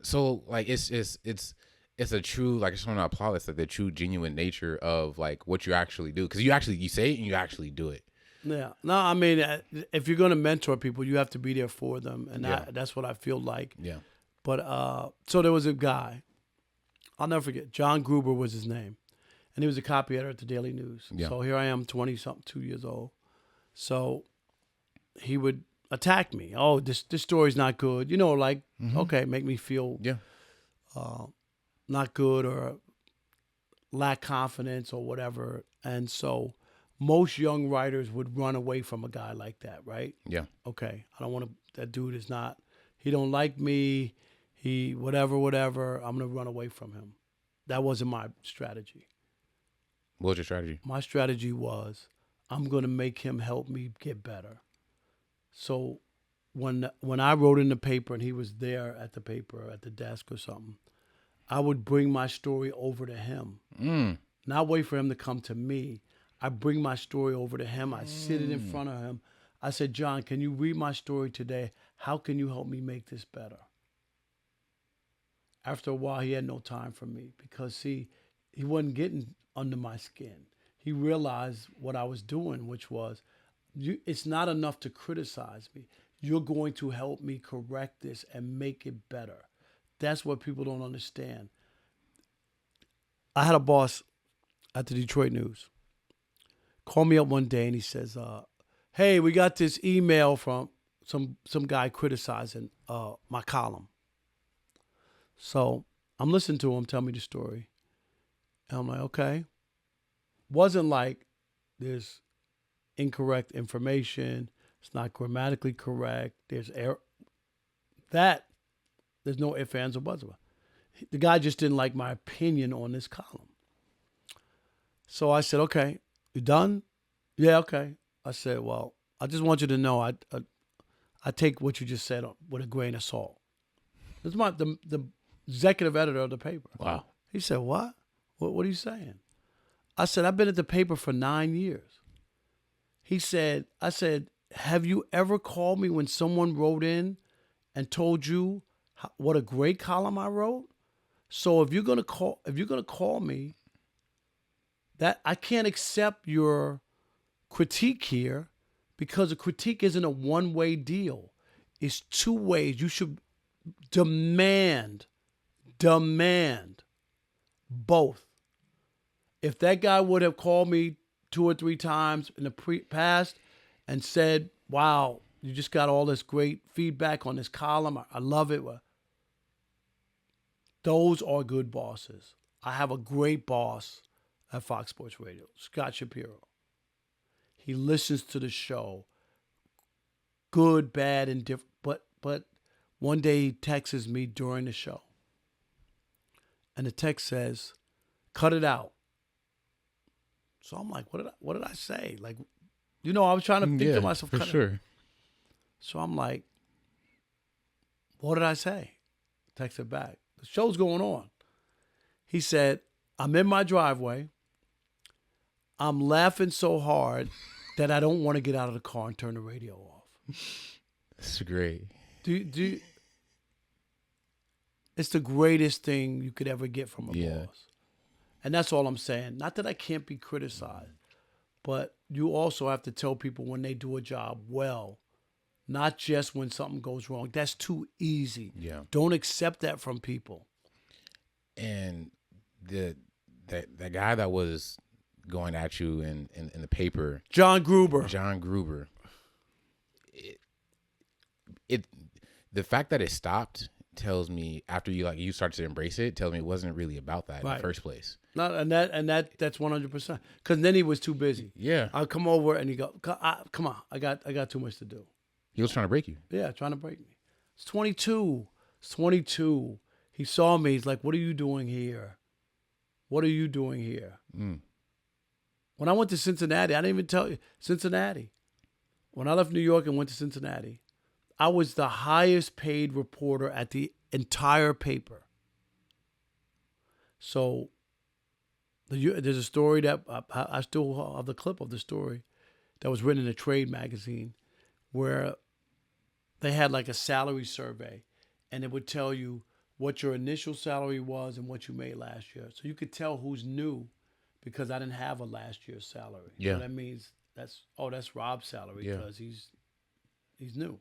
so like it's a true, like, I just want to applaud this, like the true genuine nature of like what you actually do, because you say it and you actually do it.
Yeah, no, I mean, if you're gonna mentor people, you have to be there for them, and that's what I feel like.
Yeah.
But so there was a guy, I'll never forget. John Gruber was his name, and he was a copy editor at the Daily News.
Yeah.
So here I am, 20-something, 2 years old. So he would attack me. Oh, this story's not good. Like, okay, make me feel not good or lack confidence or whatever. And so most young writers would run away from a guy like that, right?
Yeah.
Okay, I don't want to, that dude is not, he don't like me, he whatever, I'm going to run away from him. That wasn't my strategy.
What was your strategy?
My strategy was, I'm going to make him help me get better. So when I wrote in the paper and he was there at the paper, at the desk or something, I would bring my story over to him. Not wait for him to come to me. I bring my story over to him. I sit it in front of him. I said, John, can you read my story today? How can you help me make this better? After a while, he had no time for me because, see, he wasn't getting under my skin. He realized what I was doing, which was, it's not enough to criticize me. You're going to help me correct this and make it better. That's what people don't understand. I had a boss at the Detroit News call me up one day and he says, hey, we got this email from some guy criticizing my column. So I'm listening to him tell me the story. And I'm like, okay. Wasn't like there's incorrect information. It's not grammatically correct. There's error. There's no ifs, ands, or buts about it. The guy just didn't like my opinion on this column. So I said, okay, you done? Yeah, okay. I said, well, I just want you to know I take what you just said with a grain of salt. This is the executive editor of the paper.
Wow.
He said, what? What are you saying? I said, I've been at the paper for 9 years. I said, have you ever called me when someone wrote in and told you what a great column I wrote. So if you're gonna call me, that I can't accept your critique here, because a critique isn't a one-way deal. It's two ways. You should demand both. If that guy would have called me 2 or 3 times in the past and said, wow, you just got all this great feedback on this column, I love it. Those are good bosses. I have a great boss at Fox Sports Radio, Scott Shapiro. He listens to the show, good, bad, and different. But one day he texts me during the show, and the text says, "Cut it out." So I'm like, what did I say? Like, I was trying to think to myself,
for sure.
So I'm like, what did I say? Texted back. The show's going on. He said, I'm in my driveway. I'm laughing so hard that I don't want to get out of the car and turn the radio off.
That's great.
It's the greatest thing you could ever get from a boss. And that's all I'm saying. Not that I can't be criticized, but you also have to tell people when they do a job well, not just when something goes wrong. That's too easy.
Yeah.
Don't accept that from people.
And that guy that was going at you in the paper,
John Gruber.
The fact that it stopped tells me, after you started to embrace it, tells me it wasn't really about that in the first place.
No, and that's 100%. Because then he was too busy.
Yeah.
I'll come over and he go, come on, I got too much to do.
He was trying to break you.
Yeah, trying to break me. It's 22. He saw me. He's like, what are you doing here? What are you doing here?
Mm.
When I went to Cincinnati, I didn't even tell you. Cincinnati. When I left New York and went to Cincinnati, I was the highest paid reporter at the entire paper. So there's a story that I still have the clip of the story that was written in a trade magazine where they had like a salary survey, and it would tell you what your initial salary was and what you made last year. So you could tell who's new because I didn't have a last year's salary.
Yeah.
So that means that's Rob's salary because he's new.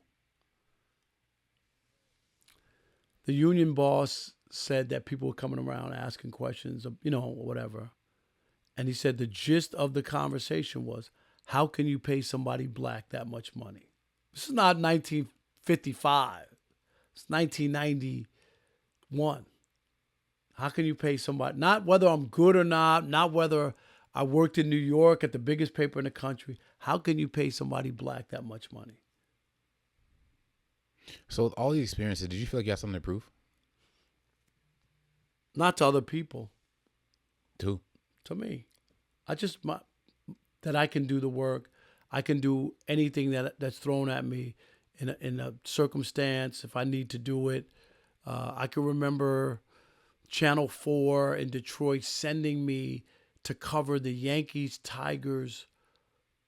The union boss said that people were coming around asking questions, whatever. And he said the gist of the conversation was, how can you pay somebody black that much money? This is not 1955. It's 1991. How can you pay somebody, not whether I'm good or not whether I worked in New York at the biggest paper in the country. How can you pay somebody black that much money?
So with all these experiences, did you feel like you had something to prove?
Not to other people.
To
me. That I can do the work. I can do anything that's thrown at me in a circumstance if I need to do it. I can remember Channel 4 in Detroit sending me to cover the Yankees-Tigers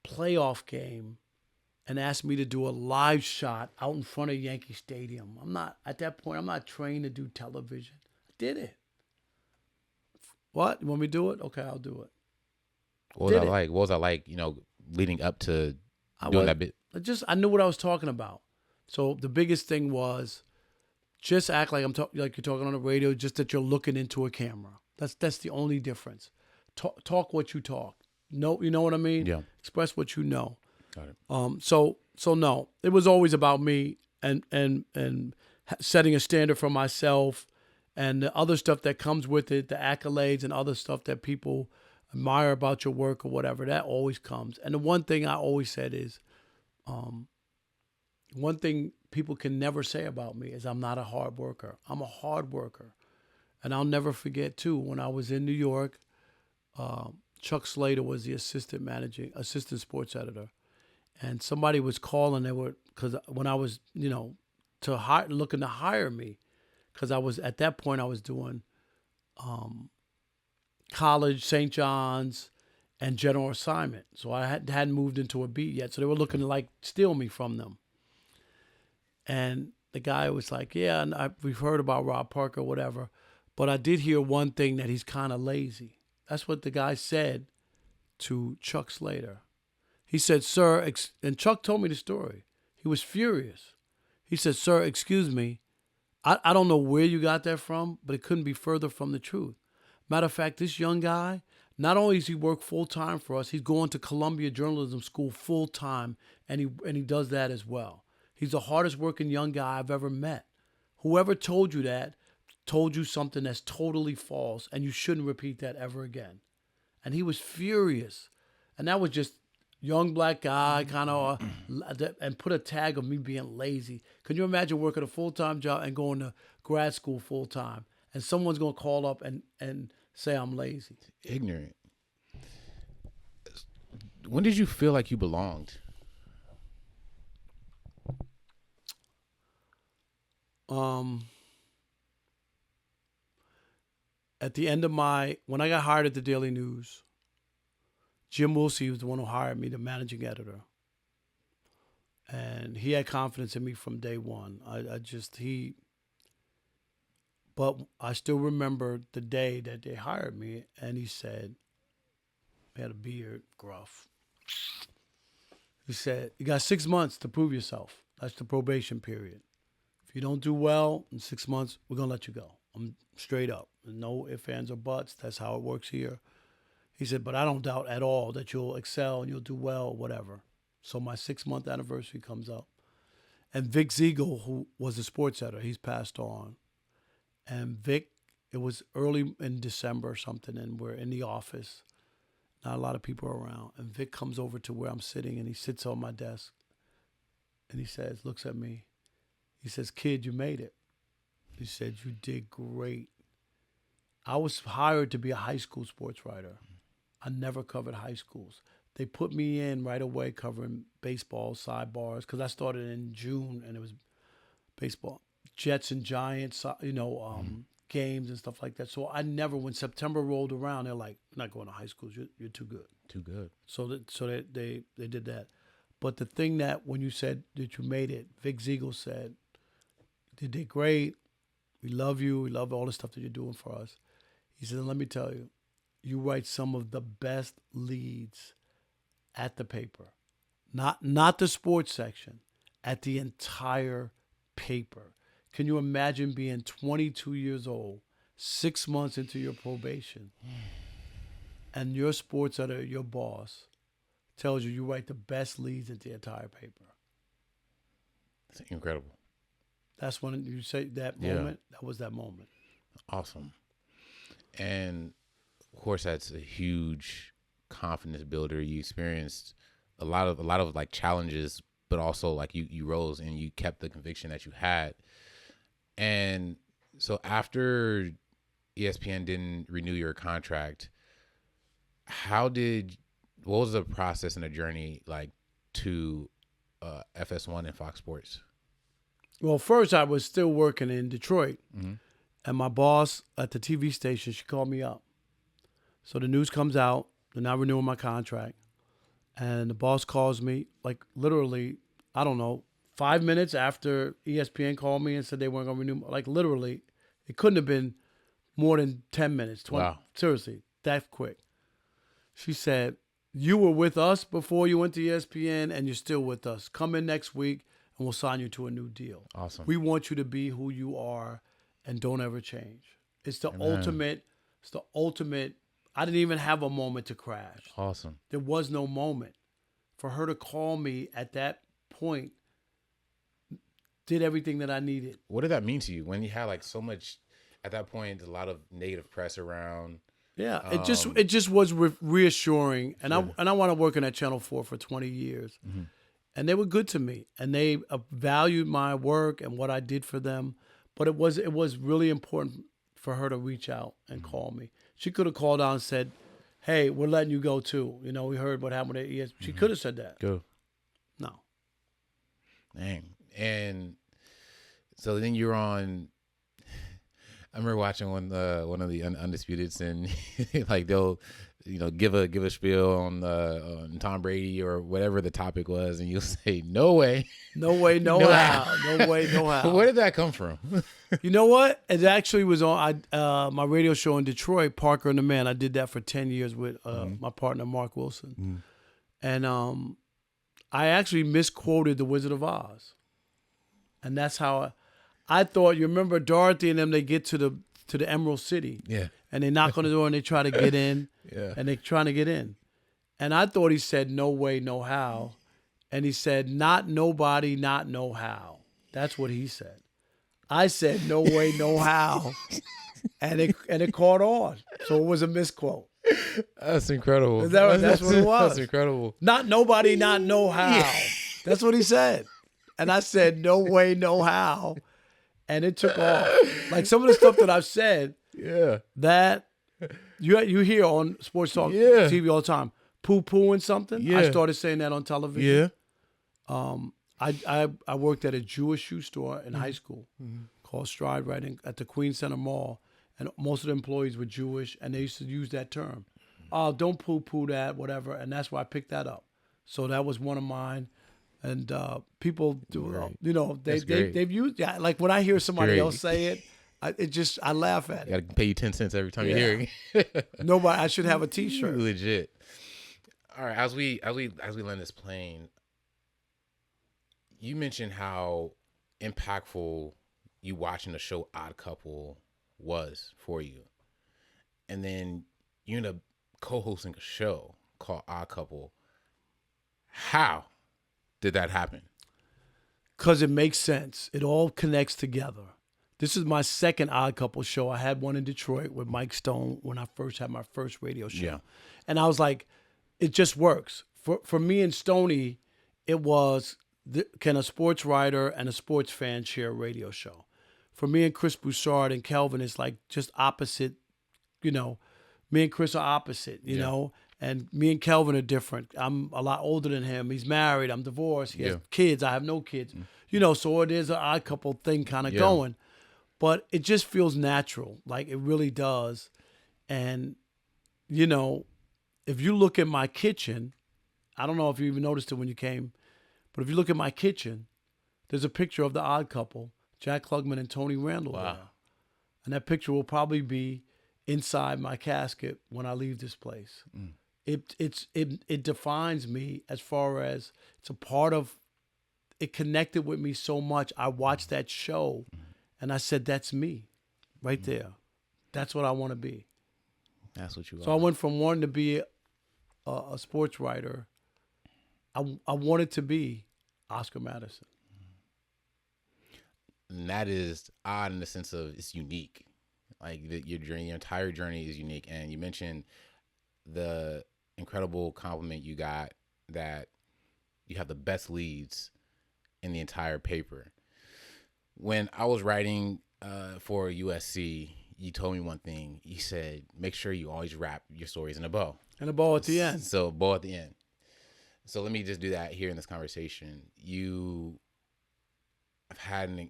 playoff game and asked me to do a live shot out in front of Yankee Stadium. At that point, I'm not trained to do television. I did it. What? You want me to do it? Okay, I'll do it.
What was that like? What was that like, leading up to doing that bit?
I knew what I was talking about. So the biggest thing was just act like like you're talking on the radio, just that you're looking into a camera. That's the only difference. Talk what you talk. No, you know what I mean?
Yeah.
Express what you know.
Got it.
So no, it was always about me and setting a standard for myself and the other stuff that comes with it, the accolades and other stuff that people admire about your work or whatever. That always comes. And the one thing I always said is, one thing people can never say about me is I'm not a hard worker. I'm a hard worker. And I'll never forget, too, when I was in New York, Chuck Slater was the assistant sports editor. And somebody was calling, because when I was, looking to hire me, because at that point I was doing college, St. John's, and general assignment. So I hadn't moved into a beat yet. So they were looking to steal me from them. And the guy was like, yeah, and we've heard about Rob Parker, whatever, but I did hear one thing that he's kind of lazy. That's what the guy said to Chuck Slater. He said, sir, and Chuck told me the story. He was furious. He said, sir, excuse me. I don't know where you got that from, but it couldn't be further from the truth. Matter of fact, this young guy, not only does he work full-time for us, he's going to Columbia Journalism School full-time, and he does that as well. He's the hardest working young guy I've ever met. Whoever told you that told you something that's totally false, and you shouldn't repeat that ever again. And he was furious. And that was just young black guy, kind of, and put a tag of me being lazy. Can you imagine working a full-time job and going to grad school full-time, and someone's going to call up and say I'm lazy?
Ignorant. When did you feel like you belonged?
At the end of when I got hired at the Daily News, Jim Wilsey was the one who hired me, the managing editor. And he had confidence in me from day one. But I still remember the day that they hired me, and he said, he had a beard, gruff. He said, you got 6 months to prove yourself. That's the probation period. If you don't do well in 6 months, we're going to let you go. I'm straight up. No ifs, ands, or buts. That's how it works here. He said, but I don't doubt at all that you'll excel and you'll do well, whatever. So my 6-month anniversary comes up. And Vic Ziegel, who was the sports editor, he's passed on. And Vic, it was early in December or something, and we're in the office. Not a lot of people are around. And Vic comes over to where I'm sitting, and he sits on my desk. And he says, looks at me. He says, kid, you made it. He said, you did great. I was hired to be a high school sports writer. I never covered high schools. They put me in right away covering baseball, sidebars, because I started in June, and it was baseball. Jets and Giants, games and stuff like that. So I never, when September rolled around, they're like, you're not going to high schools. You're too good.
Too good.
So they did that. But the thing that when you said that you made it, Vic Ziegel said, you did great. We love you. We love all the stuff that you're doing for us. He said, let me tell you, you write some of the best leads at the paper. Not the sports section, at the entire paper. Can you imagine being 22 years old, 6 months into your probation, and your sports editor, your boss, tells you write the best leads at the entire paper?
It's incredible.
That's when you say that moment. Yeah. That was that moment.
Awesome. And of course, that's a huge confidence builder. You experienced a lot of like challenges, but also like you rose and you kept the conviction that you had. And so after ESPN didn't renew your contract, what was the process and the journey like to FS1 and Fox Sports?
Well, first I was still working in Detroit, and my boss at the TV station, she called me up. So the news comes out, they're not renewing my contract, and the boss calls me, like literally, I don't know, 5 minutes after ESPN called me and said they weren't going to renew, like literally, it couldn't have been more than 10 minutes, 20,
wow.
Seriously, that quick. She said, you were with us before you went to ESPN, and you're still with us. Come in next week, and we'll sign you to a new deal.
Awesome.
We want you to be who you are and don't ever change. It's the ultimate. It's the ultimate. I didn't even have a moment to crash.
Awesome.
There was no moment. For her to call me at that point did everything that I needed.
What did that mean to you when you had like so much, at that point, a lot of negative press around?
Yeah, it just was reassuring. And sure. I wound up working at Channel 4 for 20 years. Mm-hmm. And they were good to me, and they valued my work and what I did for them. But it was really important for her to reach out and call me. She could have called out and said, "Hey, we're letting you go too. You know, we heard what happened at ESPN." She could have said that.
Go.
No.
Dang. And so then you're on. I remember watching one of the Undisputeds, and like they'll, give a spiel on Tom Brady or whatever the topic was, and you'll say, "No way,
No way, no how. No way, no how.
Where did that come from?
You know what? It actually was on my radio show in Detroit, Parker and the Man. I did that for 10 years with my partner, Mark Wilson. And I actually misquoted The Wizard of Oz. And that's how I thought, you remember Dorothy and them, they get to the Emerald City.
Yeah.
And they knock on the door and they try to get in.
Yeah.
And they're trying to get in. And I thought he said, no way, no how. And he said, not nobody, not no how. That's what he said. I said, no way, no how. And it caught on. So it was a misquote.
That's incredible.
That's what it was.
That's incredible.
Not nobody, not no how. Yeah. That's what he said. And I said, no way, no how. And it took off. Like some of the stuff that I've said, that you hear on Sports Talk TV all the time, poo-pooing something. Yeah. I started saying that on television. Yeah. I worked at a Jewish shoe store in high school called Stride Right at the Queen Center Mall, and most of the employees were Jewish, and they used to use that term. Oh, don't poo-poo that, whatever, and that's why I picked that up. So that was one of mine, and people do, they've used like when I hear somebody else say it, I laugh at it.
You gotta pay you 10 cents every time you hear it.
Nobody, I should have a T-shirt.
Legit. All right, as we land this plane. You mentioned how impactful you watching the show Odd Couple was for you. And then you end up co-hosting a show called Odd Couple. How did that happen?
Because it makes sense. It all connects together. This is my second Odd Couple show. I had one in Detroit with Mike Stone when I first had my first radio show. Yeah. And I was like, it just works. For me and Stoney, it was... Can a sports writer and a sports fan share a radio show? For me and Chris Broussard and Kelvin, it's like just opposite, me and Chris are opposite, you know, and me and Kelvin are different. I'm a lot older than him. He's married. I'm divorced. He has kids. I have no kids. So it is an Odd Couple thing kind of going. But it just feels natural. Like it really does. And, if you look at my kitchen, I don't know if you even noticed it when you came, but if you look at my kitchen, there's a picture of the Odd Couple, Jack Klugman and Tony Randall. Wow. There. And that picture will probably be inside my casket when I leave this place. It defines me as far as it's a part of, it connected with me so much. I watched that show and I said, that's me right there. That's what I want to be.
That's what you are.
So I went from wanting to be a sports writer. I wanted to be Oscar Madison.
And that is odd in the sense of it's unique. Like your journey, your entire journey is unique. And you mentioned the incredible compliment you got that you have the best leads in the entire paper. When I was writing for USC, you told me one thing. You said, make sure you always wrap your stories in a bow.
And a bow at the end.
So bow at the end. So let me just do that here in this conversation. You've had an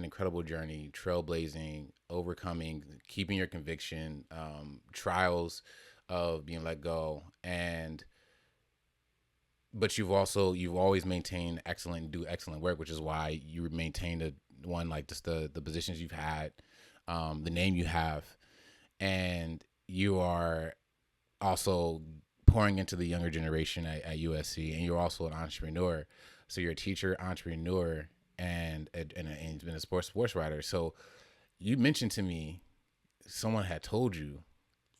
incredible journey, trailblazing, overcoming, keeping your conviction, trials of being let go, but you've always maintained do excellent work, which is why you maintained the positions you've had, the name you have, and you are also pouring into the younger generation at USC, and you're also an entrepreneur. So you're a teacher, entrepreneur, and been a sports writer. So you mentioned to me someone had told you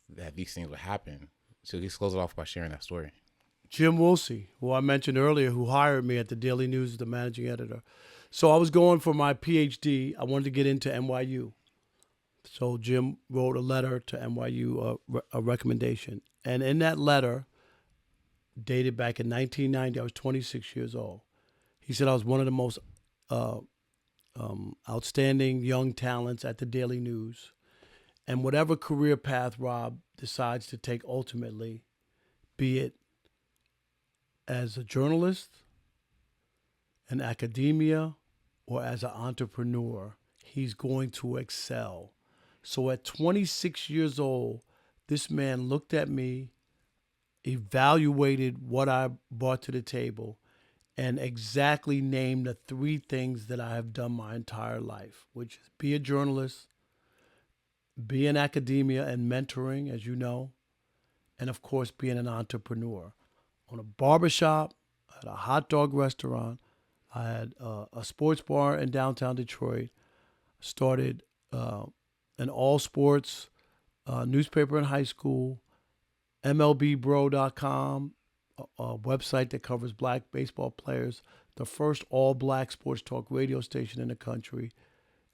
that these things would happen. So let's close it off by sharing that story.
Jim Woolsey, who I mentioned earlier, who hired me at the Daily News as the managing editor. So I was going for my PhD. I wanted to get into NYU. So Jim wrote a letter to NYU, a recommendation. And in that letter, dated back in 1990, I was 26 years old. He said I was one of the most outstanding young talents at the Daily News. And whatever career path Rob decides to take ultimately, be it as a journalist, in academia, or as an entrepreneur, he's going to excel. So at 26 years old, this man looked at me, evaluated what I brought to the table, and exactly named the 3 things that I have done my entire life, which is be a journalist, be in academia and mentoring, as you know, and of course, being an entrepreneur. On a barbershop, at a hot dog restaurant, I had a sports bar in downtown Detroit, started an all sports newspaper in high school, MLBbro.com, a website that covers black baseball players, the first all-black sports talk radio station in the country,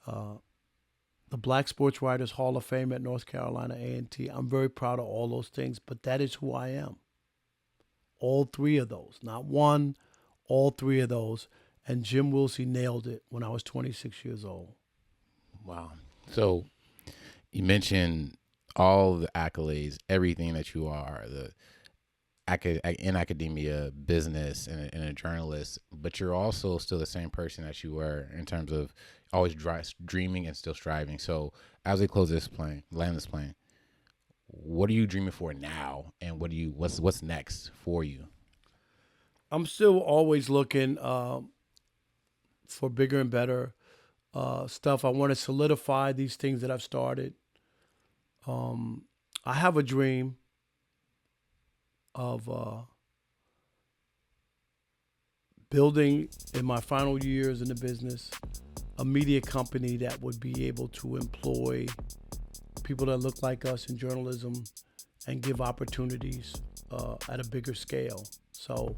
the Black Sports Writers Hall of Fame at North Carolina A&T. I'm very proud of all those things, but that is who I am. All 3 of those, not one, all 3 of those. And Jim Wilsey nailed it when I was 26 years old.
Wow. So you mentioned all the accolades, everything that you are, in academia, business, and a journalist, but you're also still the same person that you were in terms of always dreaming and still striving. So as we close this plane, land this plane, what are you dreaming for now, and what's next for you?
I'm still always looking for bigger and better stuff. I want to solidify these things that I've started. I have a dream of building, in my final years in the business, a media company that would be able to employ people that look like us in journalism and give opportunities at a bigger scale. So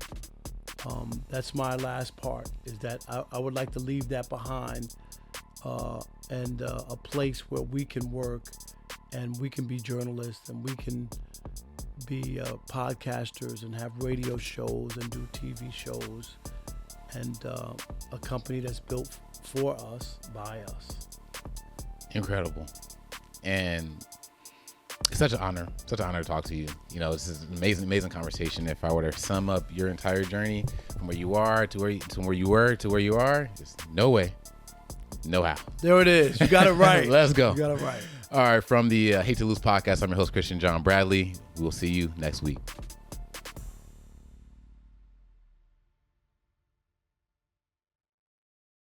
that's my last part, is that I would like to leave that behind, and a place where we can work and we can be journalists and we can be podcasters and have radio shows and do TV shows, and a company that's built for us, by us.
Incredible. And it's such an honor to talk to you. You know, this is an amazing conversation. If I were to sum up your entire journey from where you are to where you were to where you are, there's no way, no how.
There it is. You got it right.
Let's go.
You got it right.
All right. From the Hate to Lose podcast, I'm your host, Christian John Bradley. We'll see you next week.